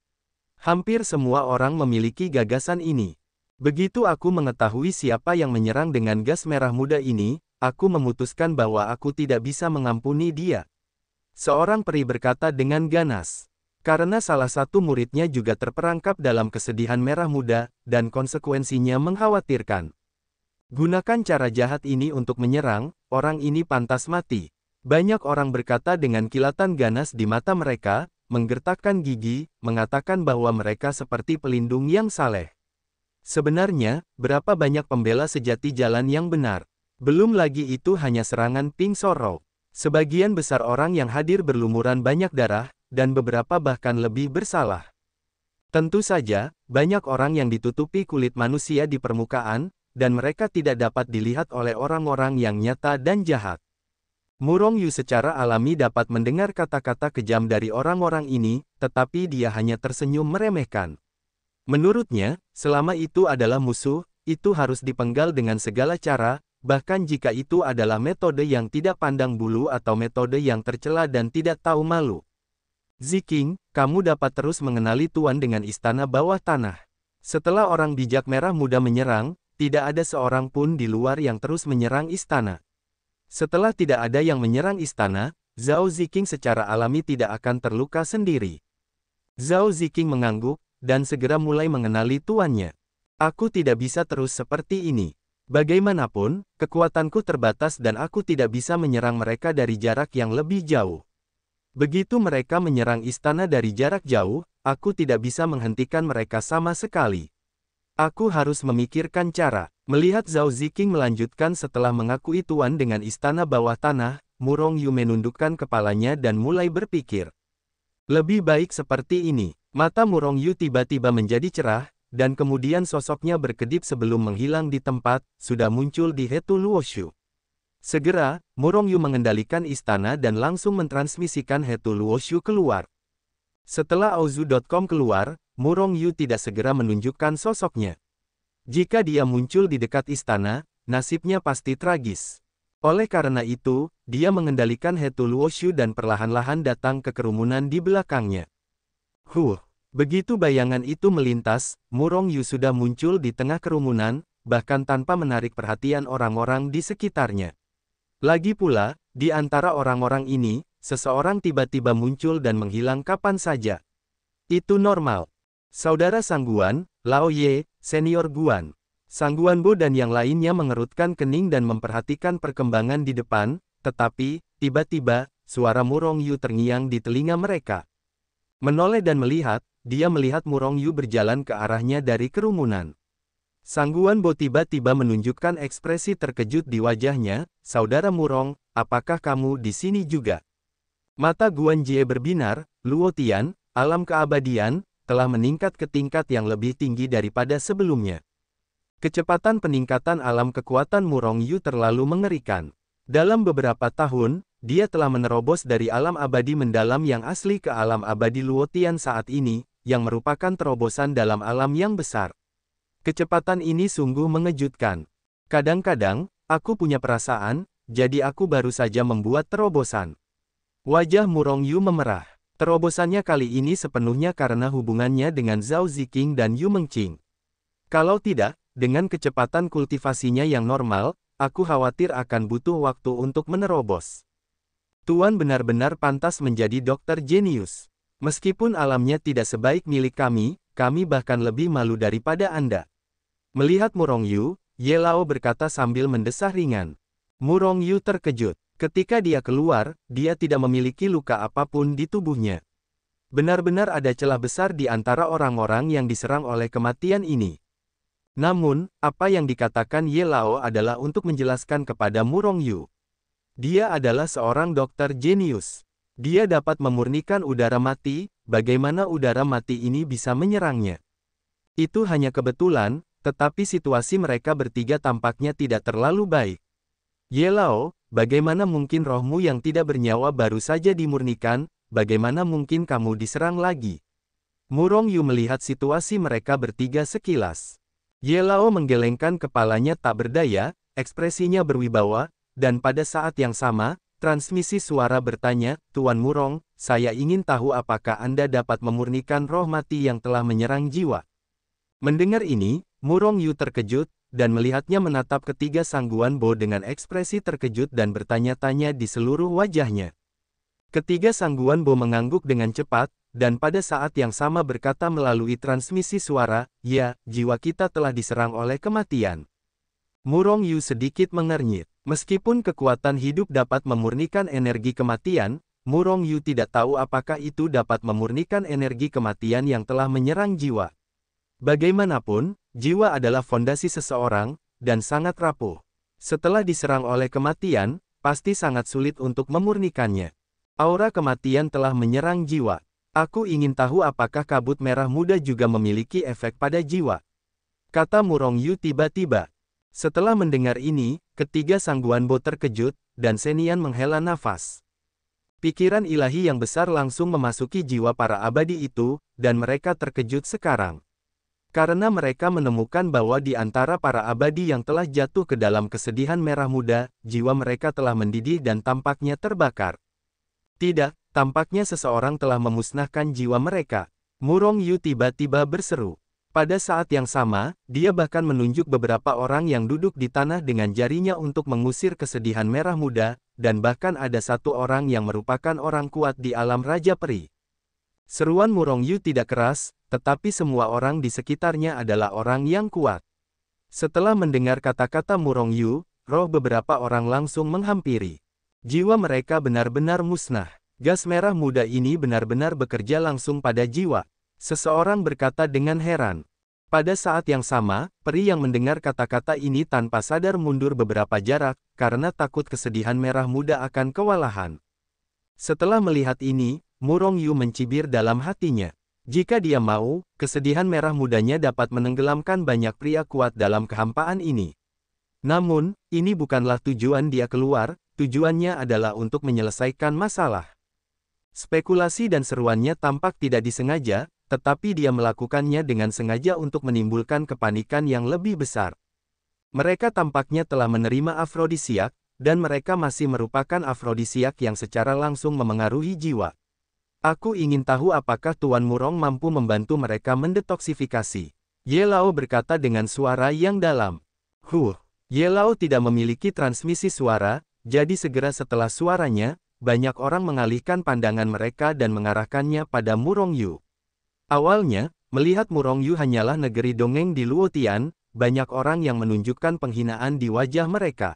Hampir semua orang memiliki gagasan ini. Begitu aku mengetahui siapa yang menyerang dengan gas merah muda ini, aku memutuskan bahwa aku tidak bisa mengampuni dia. Seorang peri berkata dengan ganas. Karena salah satu muridnya juga terperangkap dalam kesedihan merah muda, dan konsekuensinya mengkhawatirkan. Gunakan cara jahat ini untuk menyerang, orang ini pantas mati. Banyak orang berkata dengan kilatan ganas di mata mereka, menggertakkan gigi, mengatakan bahwa mereka seperti pelindung yang saleh. Sebenarnya, berapa banyak pembela sejati jalan yang benar? Belum lagi itu hanya serangan Ping Sorrow. Sebagian besar orang yang hadir berlumuran banyak darah, dan beberapa bahkan lebih bersalah. Tentu saja, banyak orang yang ditutupi kulit manusia di permukaan, dan mereka tidak dapat dilihat oleh orang-orang yang nyata dan jahat. Murong Yu secara alami dapat mendengar kata-kata kejam dari orang-orang ini, tetapi dia hanya tersenyum meremehkan. Menurutnya, selama itu adalah musuh, itu harus dipenggal dengan segala cara, bahkan jika itu adalah metode yang tidak pandang bulu atau metode yang tercela dan tidak tahu malu. Ziking, kamu dapat terus mengenali Tuan dengan istana bawah tanah. Setelah orang bijak merah muda menyerang, tidak ada seorang pun di luar yang terus menyerang istana. Setelah tidak ada yang menyerang istana, Zhao Ziking secara alami tidak akan terluka sendiri. Zhao Ziking mengangguk, dan segera mulai mengenali tuannya. Aku tidak bisa terus seperti ini. Bagaimanapun, kekuatanku terbatas dan aku tidak bisa menyerang mereka dari jarak yang lebih jauh. Begitu mereka menyerang istana dari jarak jauh, aku tidak bisa menghentikan mereka sama sekali. Aku harus memikirkan cara. Melihat Zhao Ziqing melanjutkan setelah mengakui tuan dengan istana bawah tanah, Murong Yu menundukkan kepalanya dan mulai berpikir. Lebih baik seperti ini. Mata Murong Yu tiba-tiba menjadi cerah, dan kemudian sosoknya berkedip sebelum menghilang di tempat, sudah muncul di Hetu Luoshu. Segera, Murong Yu mengendalikan istana dan langsung mentransmisikan Hetu Luoshu keluar. Setelah Auzu.com keluar, Murong Yu tidak segera menunjukkan sosoknya. Jika dia muncul di dekat istana, nasibnya pasti tragis. Oleh karena itu, dia mengendalikan Hetu Luoshu dan perlahan-lahan datang ke kerumunan di belakangnya. Begitu bayangan itu melintas, Murong Yu sudah muncul di tengah kerumunan, bahkan tanpa menarik perhatian orang-orang di sekitarnya. Lagi pula, di antara orang-orang ini, seseorang tiba-tiba muncul dan menghilang kapan saja. Itu normal. Saudara Sangguan, Lao Ye, senior Guan. Sangguan Bo dan yang lainnya mengerutkan kening dan memperhatikan perkembangan di depan, tetapi, tiba-tiba, suara Murong Yu terngiang di telinga mereka. Menoleh dan melihat, dia melihat Murong Yu berjalan ke arahnya dari kerumunan. Sangguan Bo tiba-tiba menunjukkan ekspresi terkejut di wajahnya, "Saudara Murong, apakah kamu di sini juga?" Mata Guan Jie berbinar, "Luo Tian, alam keabadian, telah meningkat ke tingkat yang lebih tinggi daripada sebelumnya." Kecepatan peningkatan alam kekuatan Murong Yu terlalu mengerikan. Dalam beberapa tahun, dia telah menerobos dari alam abadi mendalam yang asli ke alam abadi Luo Tian saat ini, yang merupakan terobosan dalam alam yang besar. Kecepatan ini sungguh mengejutkan. Kadang-kadang, aku punya perasaan, jadi aku baru saja membuat terobosan. Wajah Murong Yu memerah. Terobosannya kali ini sepenuhnya karena hubungannya dengan Zhao Ziqing dan Yu Mengqing. Kalau tidak, dengan kecepatan kultivasinya yang normal, aku khawatir akan butuh waktu untuk menerobos. Tuan benar-benar pantas menjadi dokter jenius. Meskipun alamnya tidak sebaik milik kami bahkan lebih malu daripada Anda. Melihat Murong Yu, Ye Lao berkata sambil mendesah ringan. Murong Yu terkejut. Ketika dia keluar, dia tidak memiliki luka apapun di tubuhnya. Benar-benar ada celah besar di antara orang-orang yang diserang oleh kematian ini. Namun, apa yang dikatakan Ye Lao adalah untuk menjelaskan kepada Murong Yu. Dia adalah seorang dokter jenius. Dia dapat memurnikan udara mati, bagaimana udara mati ini bisa menyerangnya. Itu hanya kebetulan, tetapi situasi mereka bertiga tampaknya tidak terlalu baik. Ye Lao, bagaimana mungkin rohmu yang tidak bernyawa baru saja dimurnikan, bagaimana mungkin kamu diserang lagi? Murong Yu melihat situasi mereka bertiga sekilas. Ye Lao menggelengkan kepalanya tak berdaya, ekspresinya berwibawa, dan pada saat yang sama, transmisi suara bertanya, "Tuan Murong, saya ingin tahu apakah Anda dapat memurnikan roh mati yang telah menyerang jiwa." Mendengar ini, Murong Yu terkejut, dan melihatnya menatap ketiga Sangguan Bo dengan ekspresi terkejut dan bertanya-tanya di seluruh wajahnya. Ketiga Sangguan Bo mengangguk dengan cepat, dan pada saat yang sama berkata melalui transmisi suara, "Ya, jiwa kita telah diserang oleh kematian." Murong Yu sedikit mengernyit. Meskipun kekuatan hidup dapat memurnikan energi kematian, Murong Yu tidak tahu apakah itu dapat memurnikan energi kematian yang telah menyerang jiwa. Bagaimanapun, jiwa adalah fondasi seseorang, dan sangat rapuh. Setelah diserang oleh kematian, pasti sangat sulit untuk memurnikannya. Aura kematian telah menyerang jiwa. Aku ingin tahu apakah kabut merah muda juga memiliki efek pada jiwa. Kata Murong Yu tiba-tiba. Setelah mendengar ini, ketiga Sangguan Bo terkejut, dan Senian menghela nafas. Pikiran ilahi yang besar langsung memasuki jiwa para abadi itu, dan mereka terkejut sekarang. Karena mereka menemukan bahwa di antara para abadi yang telah jatuh ke dalam kesedihan merah muda, jiwa mereka telah mendidih dan tampaknya terbakar. Tidak, tampaknya seseorang telah memusnahkan jiwa mereka. Murong Yu tiba-tiba berseru. Pada saat yang sama, dia bahkan menunjuk beberapa orang yang duduk di tanah dengan jarinya untuk mengusir kesedihan merah muda, dan bahkan ada satu orang yang merupakan orang kuat di alam Raja Peri. Seruan Murong Yu tidak keras, tetapi semua orang di sekitarnya adalah orang yang kuat. Setelah mendengar kata-kata Murong Yu, roh beberapa orang langsung menghampiri. Jiwa mereka benar-benar musnah. Gas merah muda ini benar-benar bekerja langsung pada jiwa. Seseorang berkata dengan heran. Pada saat yang sama, peri yang mendengar kata-kata ini tanpa sadar mundur beberapa jarak, karena takut kesedihan merah muda akan kewalahan. Setelah melihat ini, Murong Yu mencibir dalam hatinya. Jika dia mau, kesedihan merah mudanya dapat menenggelamkan banyak pria kuat dalam kehampaan ini. Namun, ini bukanlah tujuan dia keluar, tujuannya adalah untuk menyelesaikan masalah. Spekulasi dan seruannya tampak tidak disengaja, tetapi dia melakukannya dengan sengaja untuk menimbulkan kepanikan yang lebih besar. Mereka tampaknya telah menerima afrodisiak, dan mereka masih merupakan afrodisiak yang secara langsung memengaruhi jiwa. Aku ingin tahu apakah Tuan Murong mampu membantu mereka mendetoksifikasi. Ye Lao berkata dengan suara yang dalam. Ye Lao tidak memiliki transmisi suara, jadi segera setelah suaranya, banyak orang mengalihkan pandangan mereka dan mengarahkannya pada Murong Yu. Awalnya, melihat Murong Yu hanyalah negeri dongeng di Luotian, banyak orang yang menunjukkan penghinaan di wajah mereka.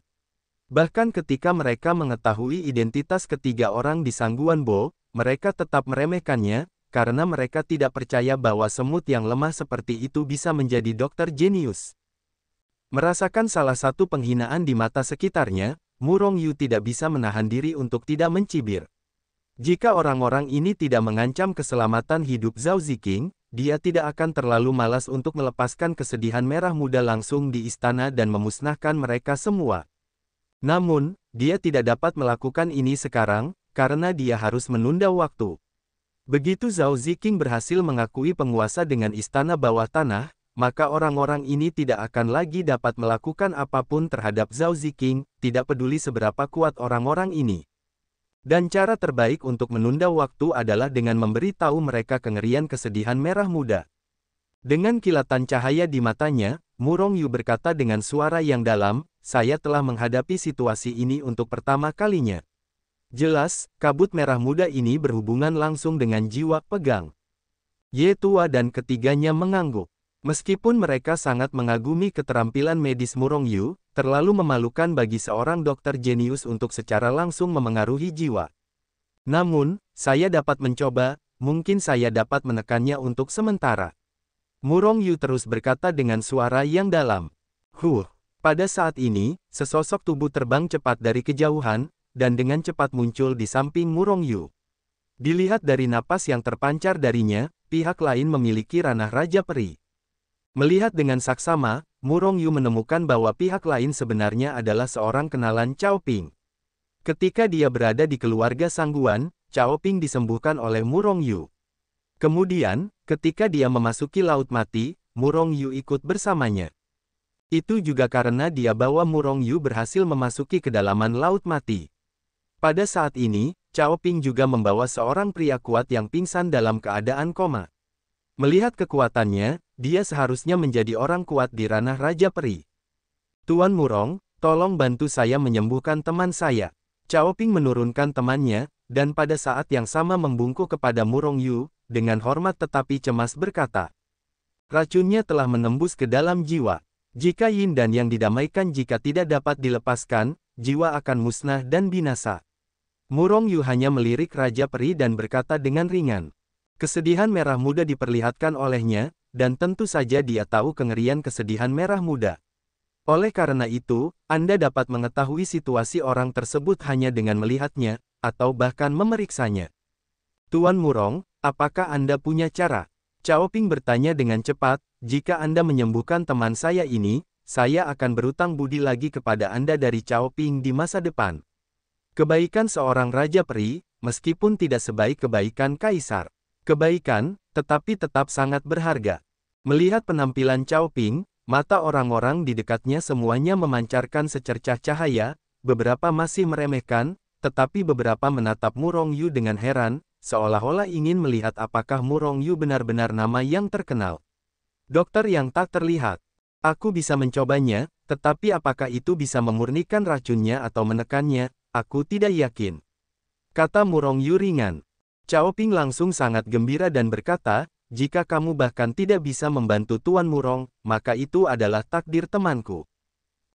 Bahkan ketika mereka mengetahui identitas ketiga orang di Sangguan Bo, mereka tetap meremehkannya, karena mereka tidak percaya bahwa semut yang lemah seperti itu bisa menjadi dokter jenius. Merasakan salah satu penghinaan di mata sekitarnya, Murong Yu tidak bisa menahan diri untuk tidak mencibir. Jika orang-orang ini tidak mengancam keselamatan hidup Zhao Ziqing, dia tidak akan terlalu malas untuk melepaskan kesedihan merah muda langsung di istana dan memusnahkan mereka semua. Namun, dia tidak dapat melakukan ini sekarang, karena dia harus menunda waktu. Begitu Zhao Ziqing berhasil mengakui penguasa dengan istana bawah tanah, maka orang-orang ini tidak akan lagi dapat melakukan apapun terhadap Zhao Ziqing, tidak peduli seberapa kuat orang-orang ini. Dan cara terbaik untuk menunda waktu adalah dengan memberi tahu mereka kengerian kesedihan merah muda. Dengan kilatan cahaya di matanya, Murong Yu berkata dengan suara yang dalam, saya telah menghadapi situasi ini untuk pertama kalinya. Jelas, kabut merah muda ini berhubungan langsung dengan jiwa pegang. Ye Tua dan ketiganya mengangguk. Meskipun mereka sangat mengagumi keterampilan medis Murong Yu, terlalu memalukan bagi seorang dokter jenius untuk secara langsung memengaruhi jiwa. Namun, saya dapat mencoba, mungkin saya dapat menekannya untuk sementara. Murong Yu terus berkata dengan suara yang dalam. Pada saat ini, sesosok tubuh terbang cepat dari kejauhan, dan dengan cepat muncul di samping Murong Yu. Dilihat dari napas yang terpancar darinya, pihak lain memiliki ranah Raja Peri. Melihat dengan saksama, Murong Yu menemukan bahwa pihak lain sebenarnya adalah seorang kenalan Cao Ping. Ketika dia berada di keluarga Sangguan, Cao Ping disembuhkan oleh Murong Yu. Kemudian, ketika dia memasuki Laut Mati, Murong Yu ikut bersamanya. Itu juga karena dia bawa Murong Yu berhasil memasuki kedalaman Laut Mati. Pada saat ini, Cao Ping juga membawa seorang pria kuat yang pingsan dalam keadaan koma. Melihat kekuatannya, dia seharusnya menjadi orang kuat di ranah Raja Peri. Tuan Murong, tolong bantu saya menyembuhkan teman saya. Cao Ping menurunkan temannya, dan pada saat yang sama membungkuk kepada Murong Yu, dengan hormat tetapi cemas berkata. Racunnya telah menembus ke dalam jiwa. Jika Yin dan Yang didamaikan jika tidak dapat dilepaskan, jiwa akan musnah dan binasa. Murong Yu hanya melirik Raja Peri dan berkata dengan ringan. Kesedihan merah muda diperlihatkan olehnya, dan tentu saja dia tahu kengerian kesedihan merah muda. Oleh karena itu, Anda dapat mengetahui situasi orang tersebut hanya dengan melihatnya, atau bahkan memeriksanya. Tuan Murong, apakah Anda punya cara? Cao Ping bertanya dengan cepat, jika Anda menyembuhkan teman saya ini, saya akan berutang budi lagi kepada Anda dari Cao Ping di masa depan. Kebaikan seorang Raja Peri, meskipun tidak sebaik kebaikan Kaisar. Kebaikan, tetapi tetap sangat berharga. Melihat penampilan Cao Ping, mata orang-orang di dekatnya semuanya memancarkan secercah cahaya, beberapa masih meremehkan, tetapi beberapa menatap Murong Yu dengan heran, seolah-olah ingin melihat apakah Murong Yu benar-benar nama yang terkenal. Dokter yang tak terlihat. Aku bisa mencobanya, tetapi apakah itu bisa memurnikan racunnya atau menekannya, aku tidak yakin. Kata Murong Yu ringan. Cao Ping langsung sangat gembira dan berkata, jika kamu bahkan tidak bisa membantu Tuan Murong, maka itu adalah takdir temanku.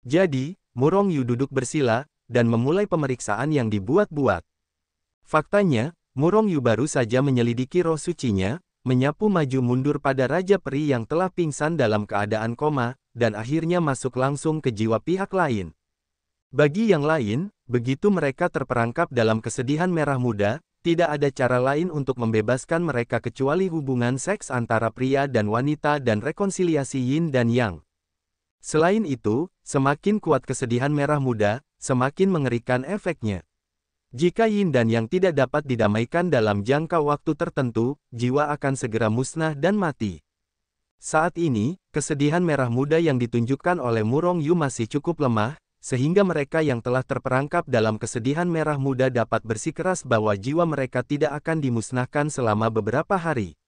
Jadi, Murong Yu duduk bersila, dan memulai pemeriksaan yang dibuat-buat. Faktanya, Murong Yu baru saja menyelidiki roh sucinya, menyapu maju mundur pada Raja Peri yang telah pingsan dalam keadaan koma, dan akhirnya masuk langsung ke jiwa pihak lain. Bagi yang lain, begitu mereka terperangkap dalam kesedihan merah muda, tidak ada cara lain untuk membebaskan mereka kecuali hubungan seks antara pria dan wanita dan rekonsiliasi yin dan yang. Selain itu, semakin kuat kesedihan merah muda, semakin mengerikan efeknya. Jika yin dan yang tidak dapat didamaikan dalam jangka waktu tertentu, jiwa akan segera musnah dan mati. Saat ini, kesedihan merah muda yang ditunjukkan oleh Murong Yu masih cukup lemah, sehingga mereka yang telah terperangkap dalam kesedihan merah muda dapat bersikeras bahwa jiwa mereka tidak akan dimusnahkan selama beberapa hari.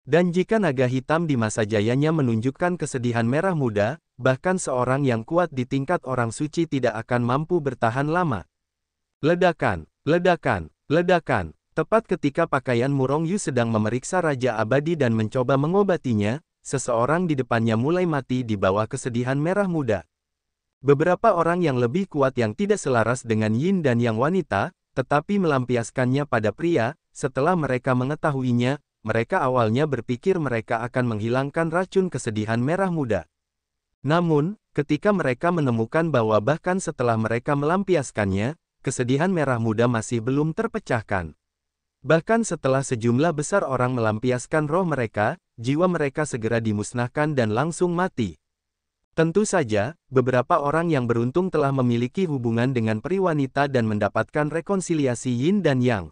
Dan jika naga hitam di masa jayanya menunjukkan kesedihan merah muda, bahkan seorang yang kuat di tingkat orang suci tidak akan mampu bertahan lama. Ledakan, ledakan, ledakan. Tepat ketika pakaian Murong Yu sedang memeriksa Raja Abadi dan mencoba mengobatinya, seseorang di depannya mulai mati di bawah kesedihan merah muda. Beberapa orang yang lebih kuat yang tidak selaras dengan yin dan yang wanita, tetapi melampiaskannya pada pria, setelah mereka mengetahuinya, mereka awalnya berpikir mereka akan menghilangkan racun kesedihan merah muda. Namun, ketika mereka menemukan bahwa bahkan setelah mereka melampiaskannya, kesedihan merah muda masih belum terpecahkan. Bahkan setelah sejumlah besar orang melampiaskan roh mereka, jiwa mereka segera dimusnahkan dan langsung mati. Tentu saja, beberapa orang yang beruntung telah memiliki hubungan dengan peri wanita dan mendapatkan rekonsiliasi yin dan yang.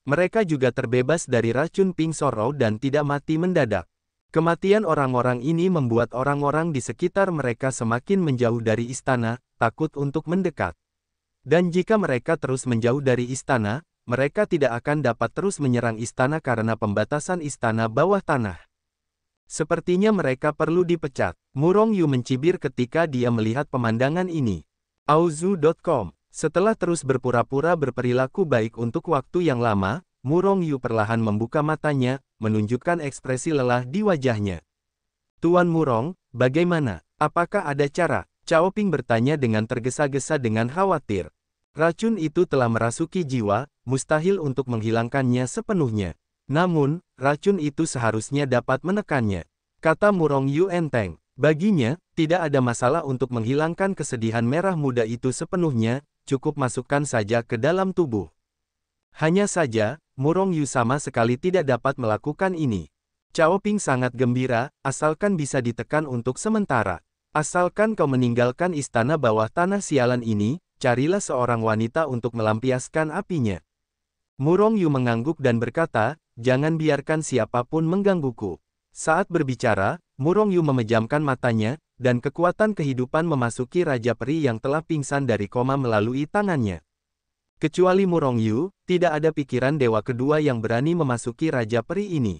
Mereka juga terbebas dari racun Pink Sorrow dan tidak mati mendadak. Kematian orang-orang ini membuat orang-orang di sekitar mereka semakin menjauh dari istana, takut untuk mendekat. Dan jika mereka terus menjauh dari istana, mereka tidak akan dapat terus menyerang istana karena pembatasan istana bawah tanah. Sepertinya mereka perlu dipecat. Murong Yu mencibir ketika dia melihat pemandangan ini. Auzu.com. Setelah terus berpura-pura berperilaku baik untuk waktu yang lama, Murong Yu perlahan membuka matanya, menunjukkan ekspresi lelah di wajahnya. Tuan Murong, bagaimana? Apakah ada cara? Cao Ping bertanya dengan tergesa-gesa dengan khawatir. Racun itu telah merasuki jiwa, mustahil untuk menghilangkannya sepenuhnya. Namun, racun itu seharusnya dapat menekannya. Kata Murong Yu enteng. Baginya, tidak ada masalah untuk menghilangkan kesedihan merah muda itu sepenuhnya, cukup masukkan saja ke dalam tubuh. Hanya saja, Murong Yu sama sekali tidak dapat melakukan ini. Cao Ping sangat gembira, asalkan bisa ditekan untuk sementara. Asalkan kau meninggalkan istana bawah tanah sialan ini, carilah seorang wanita untuk melampiaskan apinya. Murong Yu mengangguk dan berkata, jangan biarkan siapapun menggangguku. Saat berbicara, Murong Yu memejamkan matanya, dan kekuatan kehidupan memasuki Raja Peri yang telah pingsan dari koma melalui tangannya. Kecuali Murong Yu, tidak ada pikiran dewa kedua yang berani memasuki Raja Peri ini.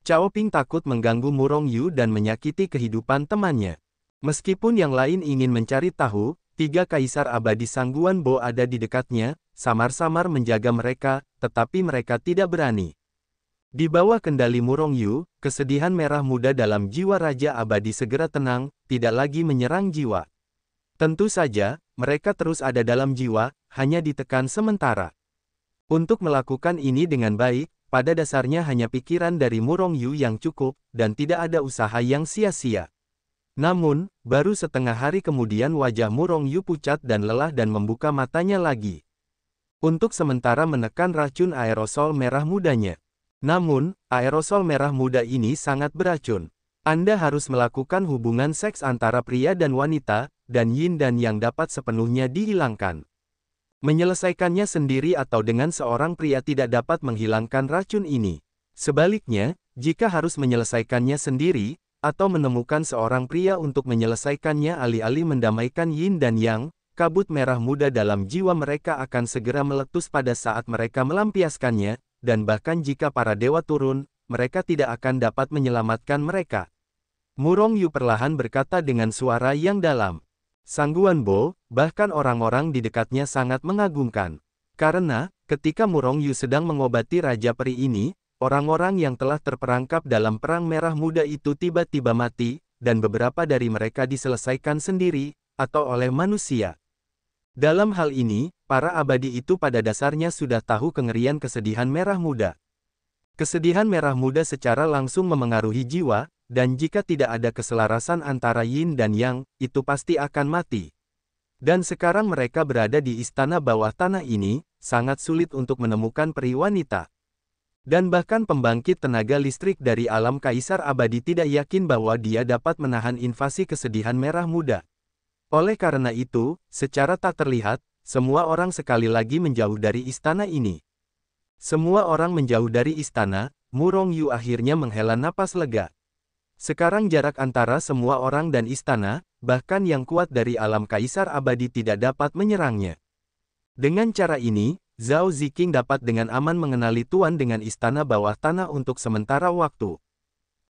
Cao Ping takut mengganggu Murong Yu dan menyakiti kehidupan temannya. Meskipun yang lain ingin mencari tahu, 3 kaisar abadi Sangguan Bo ada di dekatnya, samar-samar menjaga mereka, tetapi mereka tidak berani. Di bawah kendali Murong Yu, kesedihan merah muda dalam jiwa Raja Abadi segera tenang, tidak lagi menyerang jiwa. Tentu saja, mereka terus ada dalam jiwa, hanya ditekan sementara. Untuk melakukan ini dengan baik, pada dasarnya hanya pikiran dari Murong Yu yang cukup, dan tidak ada usaha yang sia-sia. Namun, baru setengah hari kemudian wajah Murong Yu pucat dan lelah dan membuka matanya lagi. Untuk sementara menekan racun aerosol merah mudanya. Namun, aerosol merah muda ini sangat beracun. Anda harus melakukan hubungan seks antara pria dan wanita, dan yin dan yang dapat sepenuhnya dihilangkan. Menyelesaikannya sendiri atau dengan seorang pria tidak dapat menghilangkan racun ini. Sebaliknya, jika harus menyelesaikannya sendiri, atau menemukan seorang pria untuk menyelesaikannya alih-alih mendamaikan yin dan yang, kabut merah muda dalam jiwa mereka akan segera meletus pada saat mereka melampiaskannya, dan bahkan jika para dewa turun, mereka tidak akan dapat menyelamatkan mereka. Murong Yu perlahan berkata dengan suara yang dalam. Sangguan Bo, bahkan orang-orang di dekatnya sangat mengagumkan. Karena, ketika Murong Yu sedang mengobati Raja Peri ini, orang-orang yang telah terperangkap dalam Perang Merah Muda itu tiba-tiba mati, dan beberapa dari mereka diselesaikan sendiri, atau oleh manusia. Dalam hal ini, para abadi itu pada dasarnya sudah tahu kengerian kesedihan Merah Muda. Kesedihan Merah Muda secara langsung memengaruhi jiwa, dan jika tidak ada keselarasan antara yin dan yang, itu pasti akan mati. Dan sekarang mereka berada di istana bawah tanah ini, sangat sulit untuk menemukan peri wanita. Dan bahkan pembangkit tenaga listrik dari alam Kaisar Abadi tidak yakin bahwa dia dapat menahan invasi kesedihan Merah Muda. Oleh karena itu, secara tak terlihat, semua orang sekali lagi menjauh dari istana ini. Semua orang menjauh dari istana, Murong Yu akhirnya menghela napas lega. Sekarang jarak antara semua orang dan istana, bahkan yang kuat dari alam Kaisar Abadi tidak dapat menyerangnya. Dengan cara ini, Zhao Ziqing dapat dengan aman mengenali Tuan dengan istana bawah tanah untuk sementara waktu.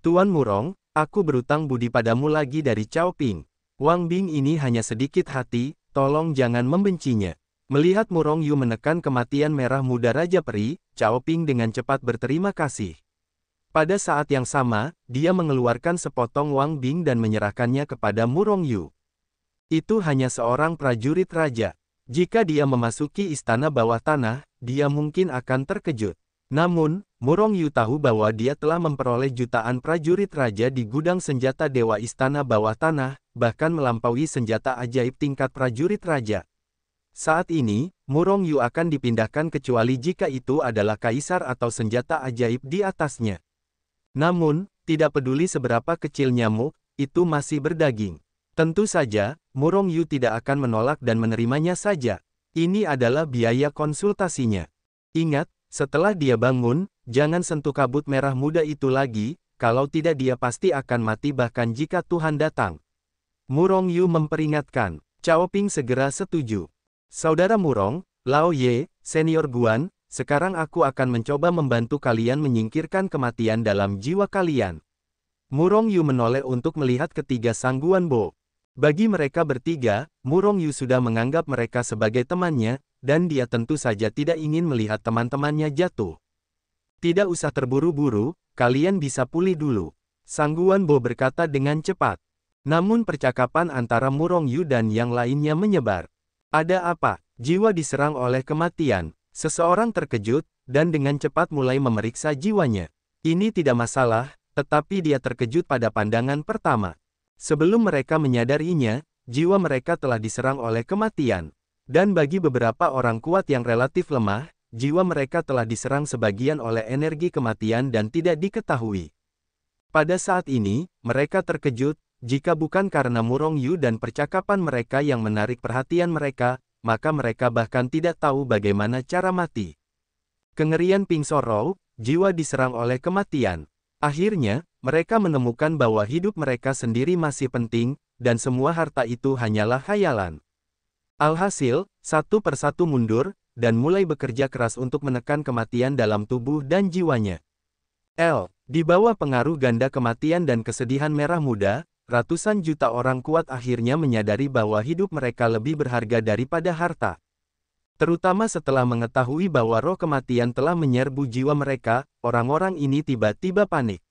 Tuan Murong, aku berutang budi padamu lagi dari Cao Ping. Wang Bing ini hanya sedikit hati, tolong jangan membencinya. Melihat Murong Yu menekan kematian Merah Muda Raja Peri, Cao Ping dengan cepat berterima kasih. Pada saat yang sama, dia mengeluarkan sepotong Wang Bing dan menyerahkannya kepada Murong Yu. Itu hanya seorang prajurit raja. Jika dia memasuki istana bawah tanah, dia mungkin akan terkejut. Namun, Murong Yu tahu bahwa dia telah memperoleh jutaan prajurit raja di gudang senjata Dewa Istana Bawah Tanah, bahkan melampaui senjata ajaib tingkat prajurit raja. Saat ini, Murong Yu akan dipindahkan kecuali jika itu adalah kaisar atau senjata ajaib di atasnya. Namun, tidak peduli seberapa kecil nyamuk, itu masih berdaging. Tentu saja, Murong Yu tidak akan menolak dan menerimanya saja. Ini adalah biaya konsultasinya. Ingat, setelah dia bangun, jangan sentuh kabut merah muda itu lagi, kalau tidak dia pasti akan mati bahkan jika Tuhan datang. Murong Yu memperingatkan. Cao Ping segera setuju. Saudara Murong, Lao Ye, Senior Guan, sekarang aku akan mencoba membantu kalian menyingkirkan kematian dalam jiwa kalian. Murong Yu menoleh untuk melihat ketiga Sangguan Bo. Bagi mereka bertiga, Murong Yu sudah menganggap mereka sebagai temannya, dan dia tentu saja tidak ingin melihat teman-temannya jatuh. Tidak usah terburu-buru, kalian bisa pulih dulu. Sangguan Bo berkata dengan cepat. Namun percakapan antara Murong Yu dan yang lainnya menyebar. Ada apa? Jiwa diserang oleh kematian. Seseorang terkejut, dan dengan cepat mulai memeriksa jiwanya. Ini tidak masalah, tetapi dia terkejut pada pandangan pertama. Sebelum mereka menyadarinya, jiwa mereka telah diserang oleh kematian. Dan bagi beberapa orang kuat yang relatif lemah, jiwa mereka telah diserang sebagian oleh energi kematian dan tidak diketahui. Pada saat ini, mereka terkejut, jika bukan karena Murong Yu dan percakapan mereka yang menarik perhatian mereka, maka mereka bahkan tidak tahu bagaimana cara mati. Kengerian Ping Sorrow, jiwa diserang oleh kematian. Akhirnya, mereka menemukan bahwa hidup mereka sendiri masih penting, dan semua harta itu hanyalah khayalan. Alhasil, satu persatu mundur, dan mulai bekerja keras untuk menekan kematian dalam tubuh dan jiwanya. Di bawah pengaruh ganda kematian dan kesedihan merah muda, ratusan juta orang kuat akhirnya menyadari bahwa hidup mereka lebih berharga daripada harta. Terutama setelah mengetahui bahwa roh kematian telah menyerbu jiwa mereka, orang-orang ini tiba-tiba panik.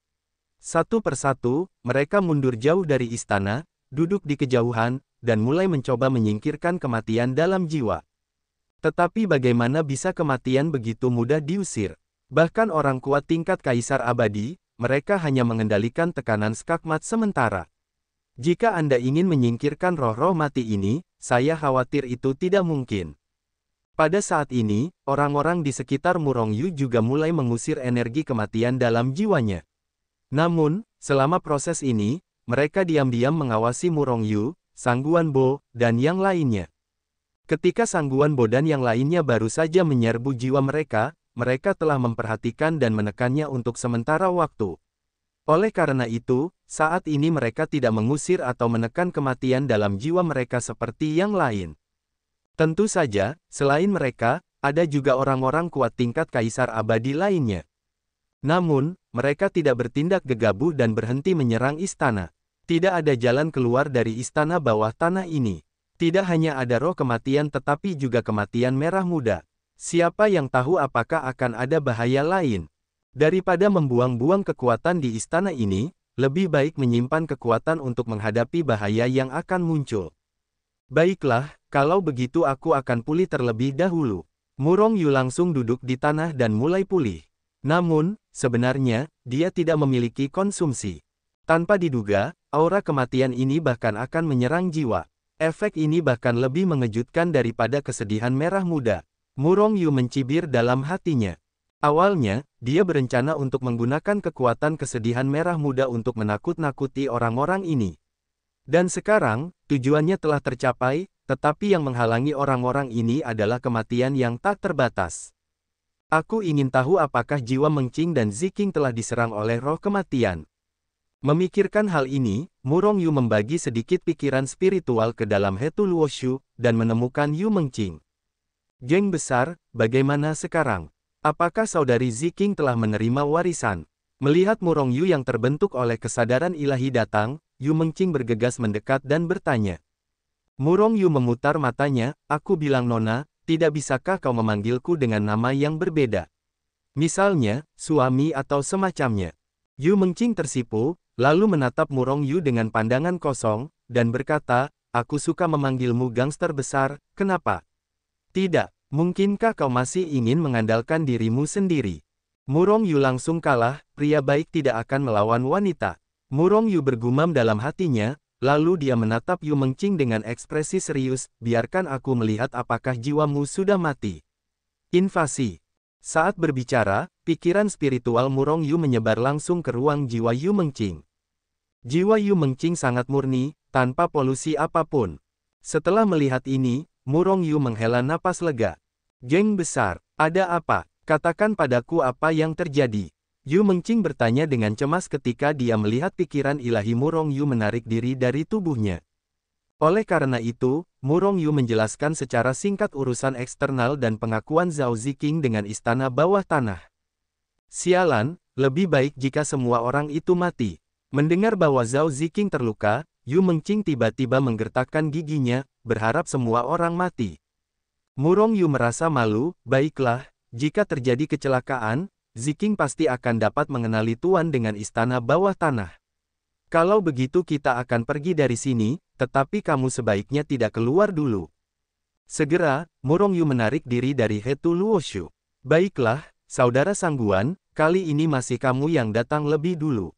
Satu persatu, mereka mundur jauh dari istana, duduk di kejauhan, dan mulai mencoba menyingkirkan kematian dalam jiwa. Tetapi bagaimana bisa kematian begitu mudah diusir? Bahkan orang kuat tingkat Kaisar Abadi, mereka hanya mengendalikan tekanan skakmat sementara. Jika Anda ingin menyingkirkan roh-roh mati ini, saya khawatir itu tidak mungkin. Pada saat ini, orang-orang di sekitar Murong Yu juga mulai mengusir energi kematian dalam jiwanya. Namun, selama proses ini, mereka diam-diam mengawasi Murong Yu, Sangguan Bo, dan yang lainnya. Ketika Sangguan Bo dan yang lainnya baru saja menyerbu jiwa mereka, mereka telah memperhatikan dan menekannya untuk sementara waktu. Oleh karena itu, saat ini mereka tidak mengusir atau menekan kematian dalam jiwa mereka seperti yang lain. Tentu saja, selain mereka, ada juga orang-orang kuat tingkat Kaisar Abadi lainnya. Namun, mereka tidak bertindak gegabah dan berhenti menyerang istana. Tidak ada jalan keluar dari istana bawah tanah ini. Tidak hanya ada roh kematian tetapi juga kematian merah muda. Siapa yang tahu apakah akan ada bahaya lain? Daripada membuang-buang kekuatan di istana ini, lebih baik menyimpan kekuatan untuk menghadapi bahaya yang akan muncul. Baiklah, kalau begitu aku akan pulih terlebih dahulu. Murong Yu langsung duduk di tanah dan mulai pulih. Namun, sebenarnya, dia tidak memiliki konsumsi. Tanpa diduga, aura kematian ini bahkan akan menyerang jiwa. Efek ini bahkan lebih mengejutkan daripada kesedihan merah muda. Murong Yu mencibir dalam hatinya. Awalnya, dia berencana untuk menggunakan kekuatan kesedihan merah muda untuk menakut-nakuti orang-orang ini. Dan sekarang, tujuannya telah tercapai, tetapi yang menghalangi orang-orang ini adalah kematian yang tak terbatas. Aku ingin tahu apakah jiwa Mengqing dan Ziqing telah diserang oleh roh kematian. Memikirkan hal ini, Murong Yu membagi sedikit pikiran spiritual ke dalam Hetu Luoshu, dan menemukan Yu Mengqing. Geng besar, bagaimana sekarang? Apakah saudari Ziqing telah menerima warisan? Melihat Murong Yu yang terbentuk oleh kesadaran ilahi datang, Yu Mengqing bergegas mendekat dan bertanya. Murong Yu memutar matanya, aku bilang Nona, tidak bisakah kau memanggilku dengan nama yang berbeda? Misalnya, suami atau semacamnya. Yu Mengqing tersipu, lalu menatap Murong Yu dengan pandangan kosong, dan berkata, aku suka memanggilmu gangster besar, kenapa? Tidak, mungkinkah kau masih ingin mengandalkan dirimu sendiri? Murong Yu langsung kalah, pria baik tidak akan melawan wanita. Murong Yu bergumam dalam hatinya, lalu dia menatap Yu Mengqing dengan ekspresi serius, biarkan aku melihat apakah jiwamu sudah mati. Invasi. Saat berbicara, pikiran spiritual Murong Yu menyebar langsung ke ruang jiwa Yu Mengqing. Jiwa Yu Mengqing sangat murni, tanpa polusi apapun. Setelah melihat ini, Murong Yu menghela napas lega. Geng besar, ada apa? Katakan padaku apa yang terjadi. Yu Mengqing bertanya dengan cemas ketika dia melihat pikiran ilahi Murong Yu menarik diri dari tubuhnya. Oleh karena itu, Murong Yu menjelaskan secara singkat urusan eksternal dan pengakuan Zhao Ziqing dengan istana bawah tanah. Sialan, lebih baik jika semua orang itu mati. Mendengar bahwa Zhao Ziqing terluka, Yu Mengqing tiba-tiba menggertakkan giginya, berharap semua orang mati. Murong Yu merasa malu, baiklah, jika terjadi kecelakaan, Ziqing pasti akan dapat mengenali Tuan dengan istana bawah tanah. Kalau begitu kita akan pergi dari sini, tetapi kamu sebaiknya tidak keluar dulu. Segera, Murong Yu menarik diri dari Hetu Luoshu. Baiklah, saudara Sangguan, kali ini masih kamu yang datang lebih dulu.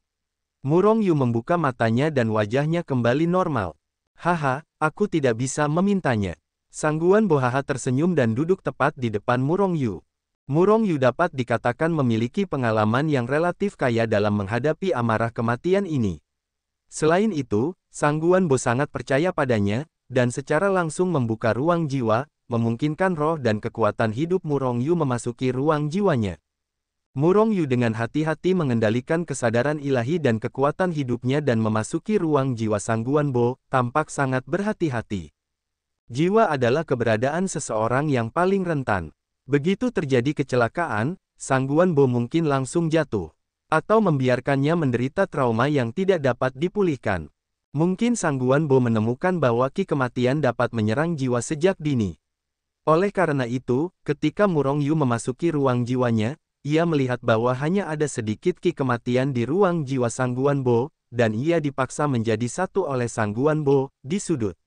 Murong Yu membuka matanya dan wajahnya kembali normal. Haha, aku tidak bisa memintanya. Sangguan Bohaha tersenyum dan duduk tepat di depan Murong Yu. Murong Yu dapat dikatakan memiliki pengalaman yang relatif kaya dalam menghadapi amarah kematian ini. Selain itu, Sangguan Bo sangat percaya padanya, dan secara langsung membuka ruang jiwa, memungkinkan roh dan kekuatan hidup Murong Yu memasuki ruang jiwanya. Murong Yu dengan hati-hati mengendalikan kesadaran ilahi dan kekuatan hidupnya dan memasuki ruang jiwa Sangguan Bo, tampak sangat berhati-hati. Jiwa adalah keberadaan seseorang yang paling rentan. Begitu terjadi kecelakaan, Sangguan Bo mungkin langsung jatuh, atau membiarkannya menderita trauma yang tidak dapat dipulihkan. Mungkin Sangguan Bo menemukan bahwa ki kematian dapat menyerang jiwa sejak dini. Oleh karena itu, ketika Murong Yu memasuki ruang jiwanya, ia melihat bahwa hanya ada sedikit ki kematian di ruang jiwa Sangguan Bo, dan ia dipaksa menjadi satu oleh Sangguan Bo, di sudut.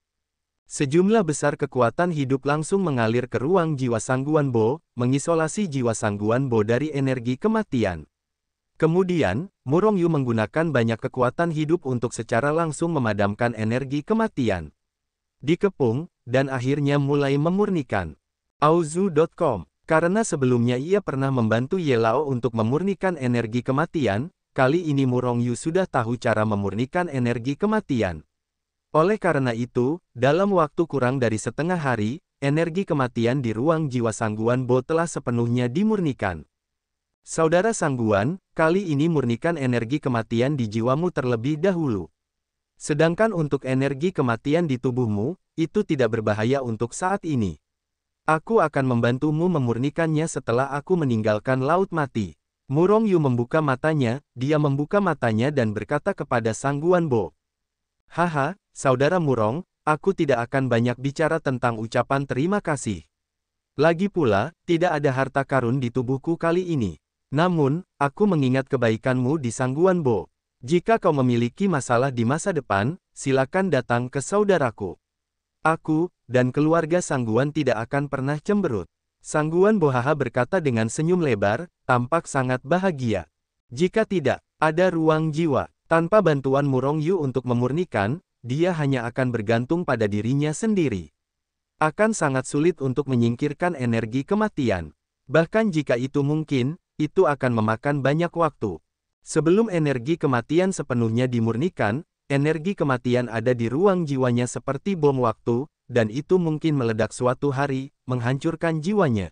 Sejumlah besar kekuatan hidup langsung mengalir ke ruang jiwa Sangguan Bo, mengisolasi jiwa Sangguan Bo dari energi kematian. Kemudian, Murong Yu menggunakan banyak kekuatan hidup untuk secara langsung memadamkan energi kematian. Dikepung, dan akhirnya mulai memurnikan. Auzu.com. Karena sebelumnya ia pernah membantu Ye Lao untuk memurnikan energi kematian, kali ini Murong Yu sudah tahu cara memurnikan energi kematian. Oleh karena itu, dalam waktu kurang dari setengah hari, energi kematian di ruang jiwa Sangguan Bo telah sepenuhnya dimurnikan. Saudara Sangguan, kali ini murnikan energi kematian di jiwamu terlebih dahulu. Sedangkan untuk energi kematian di tubuhmu, itu tidak berbahaya untuk saat ini. Aku akan membantumu memurnikannya setelah aku meninggalkan Laut Mati. Murong Yu membuka matanya, dia membuka matanya dan berkata kepada Sangguan Bo. Haha, saudara Murong, aku tidak akan banyak bicara tentang ucapan terima kasih. Lagi pula, tidak ada harta karun di tubuhku kali ini. Namun, aku mengingat kebaikanmu di Sangguan Bo. Jika kau memiliki masalah di masa depan, silakan datang ke saudaraku. Aku, dan keluarga Sangguan tidak akan pernah cemberut. Sangguan Bohaha berkata dengan senyum lebar, tampak sangat bahagia. Jika tidak ada ruang jiwa, tanpa bantuan Murong Yu untuk memurnikan, dia hanya akan bergantung pada dirinya sendiri. Akan sangat sulit untuk menyingkirkan energi kematian. Bahkan jika itu mungkin, itu akan memakan banyak waktu. Sebelum energi kematian sepenuhnya dimurnikan, energi kematian ada di ruang jiwanya seperti bom waktu, dan itu mungkin meledak suatu hari, menghancurkan jiwanya.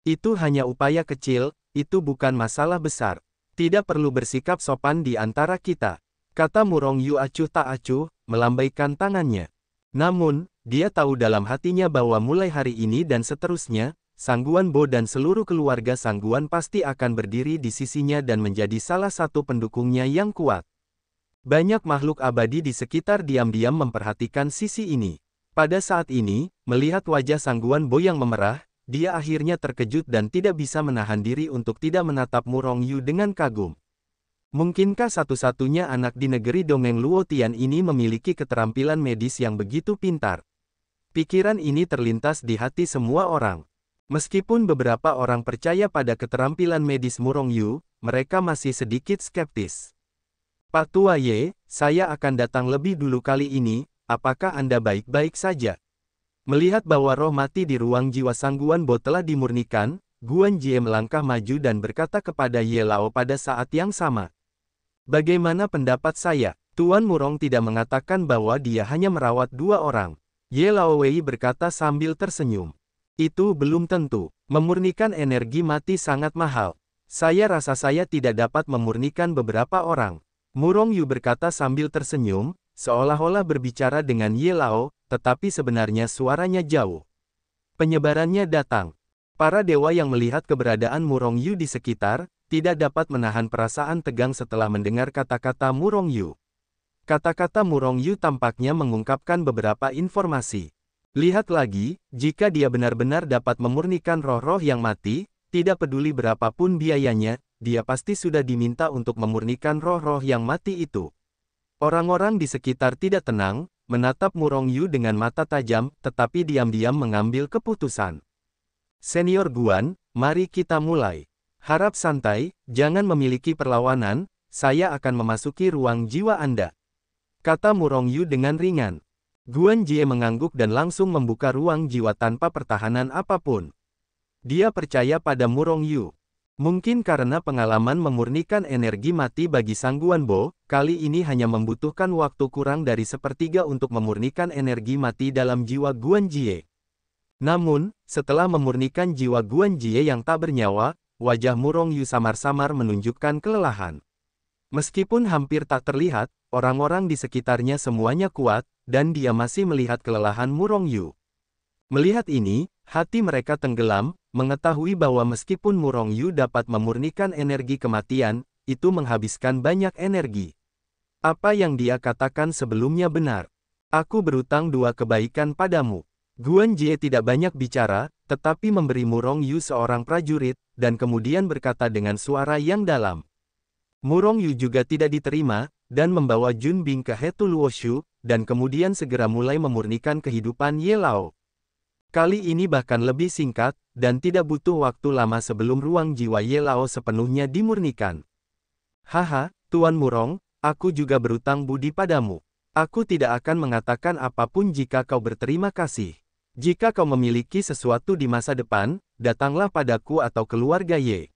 Itu hanya upaya kecil, itu bukan masalah besar. Tidak perlu bersikap sopan di antara kita, kata Murong Yu acuh tak acuh, melambaikan tangannya. Namun, dia tahu dalam hatinya bahwa mulai hari ini dan seterusnya, Sangguan Bo dan seluruh keluarga Sangguan pasti akan berdiri di sisinya dan menjadi salah satu pendukungnya yang kuat. Banyak makhluk abadi di sekitar diam-diam memperhatikan sisi ini. Pada saat ini, melihat wajah Sangguan Bo yang memerah, dia akhirnya terkejut dan tidak bisa menahan diri untuk tidak menatap Murong Yu dengan kagum. Mungkinkah satu-satunya anak di negeri dongeng Luotian ini memiliki keterampilan medis yang begitu pintar? Pikiran ini terlintas di hati semua orang. Meskipun beberapa orang percaya pada keterampilan medis Murong Yu, mereka masih sedikit skeptis. Pak Tua Ye, saya akan datang lebih dulu kali ini, apakah Anda baik-baik saja? Melihat bahwa roh mati di ruang jiwa Sangguan Bo telah dimurnikan, Guan Jie melangkah maju dan berkata kepada Ye Lao pada saat yang sama. Bagaimana pendapat saya? Tuan Murong tidak mengatakan bahwa dia hanya merawat 2 orang. Ye Lao Wei berkata sambil tersenyum. Itu belum tentu. Memurnikan energi mati sangat mahal. Saya rasa saya tidak dapat memurnikan beberapa orang. Murong Yu berkata sambil tersenyum, seolah-olah berbicara dengan Ye Lao, tetapi sebenarnya suaranya jauh. Penyebarannya datang. Para dewa yang melihat keberadaan Murong Yu di sekitar, tidak dapat menahan perasaan tegang setelah mendengar kata-kata Murong Yu. Kata-kata Murong Yu tampaknya mengungkapkan beberapa informasi. Lihat lagi, jika dia benar-benar dapat memurnikan roh-roh yang mati, tidak peduli berapapun biayanya, dia pasti sudah diminta untuk memurnikan roh-roh yang mati itu. Orang-orang di sekitar tidak tenang, menatap Murong Yu dengan mata tajam, tetapi diam-diam mengambil keputusan. Senior Guan, mari kita mulai. Harap santai, jangan memiliki perlawanan, saya akan memasuki ruang jiwa Anda. Kata Murong Yu dengan ringan. Guan Jie mengangguk dan langsung membuka ruang jiwa tanpa pertahanan apapun. Dia percaya pada Murong Yu. Mungkin karena pengalaman memurnikan energi mati bagi Sangguan Bo, kali ini hanya membutuhkan waktu kurang dari sepertiga untuk memurnikan energi mati dalam jiwa Guan Jie. Namun, setelah memurnikan jiwa Guan Jie yang tak bernyawa, wajah Murong Yu samar-samar menunjukkan kelelahan. Meskipun hampir tak terlihat, orang-orang di sekitarnya semuanya kuat, dan dia masih melihat kelelahan Murong Yu. Melihat ini, hati mereka tenggelam, mengetahui bahwa meskipun Murong Yu dapat memurnikan energi kematian, itu menghabiskan banyak energi. Apa yang dia katakan sebelumnya benar. Aku berutang 2 kebaikan padamu. Guan Jie tidak banyak bicara, tetapi memberi Murong Yu seorang prajurit, dan kemudian berkata dengan suara yang dalam. Murong Yu juga tidak diterima, dan membawa Jun Bing ke Hetu Luoshu, dan kemudian segera mulai memurnikan kehidupan Ye Lao. Kali ini bahkan lebih singkat, dan tidak butuh waktu lama sebelum ruang jiwa Ye Lao sepenuhnya dimurnikan. Haha, Tuan Murong, aku juga berutang budi padamu. Aku tidak akan mengatakan apapun jika kau berterima kasih. Jika kau memiliki sesuatu di masa depan, datanglah padaku atau keluarga Ye.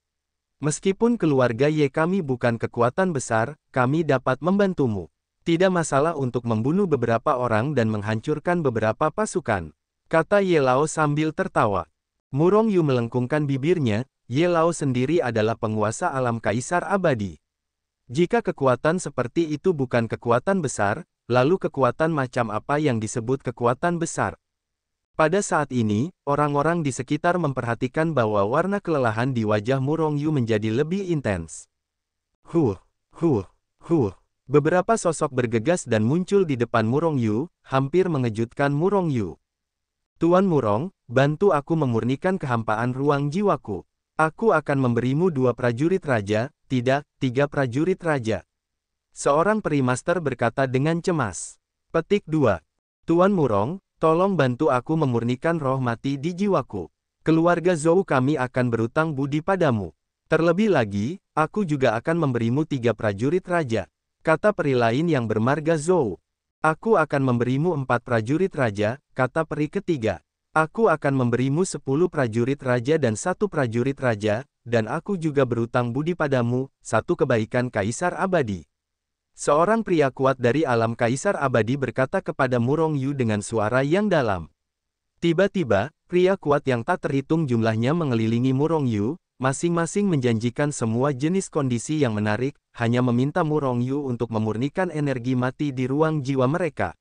Meskipun keluarga Ye kami bukan kekuatan besar, kami dapat membantumu. Tidak masalah untuk membunuh beberapa orang dan menghancurkan beberapa pasukan, kata Ye Lao sambil tertawa. Murong Yu melengkungkan bibirnya, Ye Lao sendiri adalah penguasa alam kaisar abadi. Jika kekuatan seperti itu bukan kekuatan besar, lalu kekuatan macam apa yang disebut kekuatan besar? Pada saat ini, orang-orang di sekitar memperhatikan bahwa warna kelelahan di wajah Murong Yu menjadi lebih intens. Huh. Beberapa sosok bergegas dan muncul di depan Murong Yu, hampir mengejutkan Murong Yu. Tuan Murong, bantu aku memurnikan kehampaan ruang jiwaku. Aku akan memberimu 2 prajurit raja, tidak, 3 prajurit raja. Seorang perimaster berkata dengan cemas. Petik 2. Tuan Murong, tolong bantu aku memurnikan roh mati di jiwaku. Keluarga Zhou kami akan berutang budi padamu. Terlebih lagi, aku juga akan memberimu 3 prajurit raja. Kata peri lain yang bermarga Zhou. Aku akan memberimu 4 prajurit raja, kata peri ketiga. Aku akan memberimu 10 prajurit raja dan 1 prajurit raja, dan aku juga berutang budi padamu, 1 kebaikan Kaisar Abadi. Seorang pria kuat dari alam Kaisar Abadi berkata kepada Murong Yu dengan suara yang dalam. Tiba-tiba, pria kuat yang tak terhitung jumlahnya mengelilingi Murong Yu, masing-masing menjanjikan semua jenis kondisi yang menarik, hanya meminta Murong Yu untuk memurnikan energi mati di ruang jiwa mereka.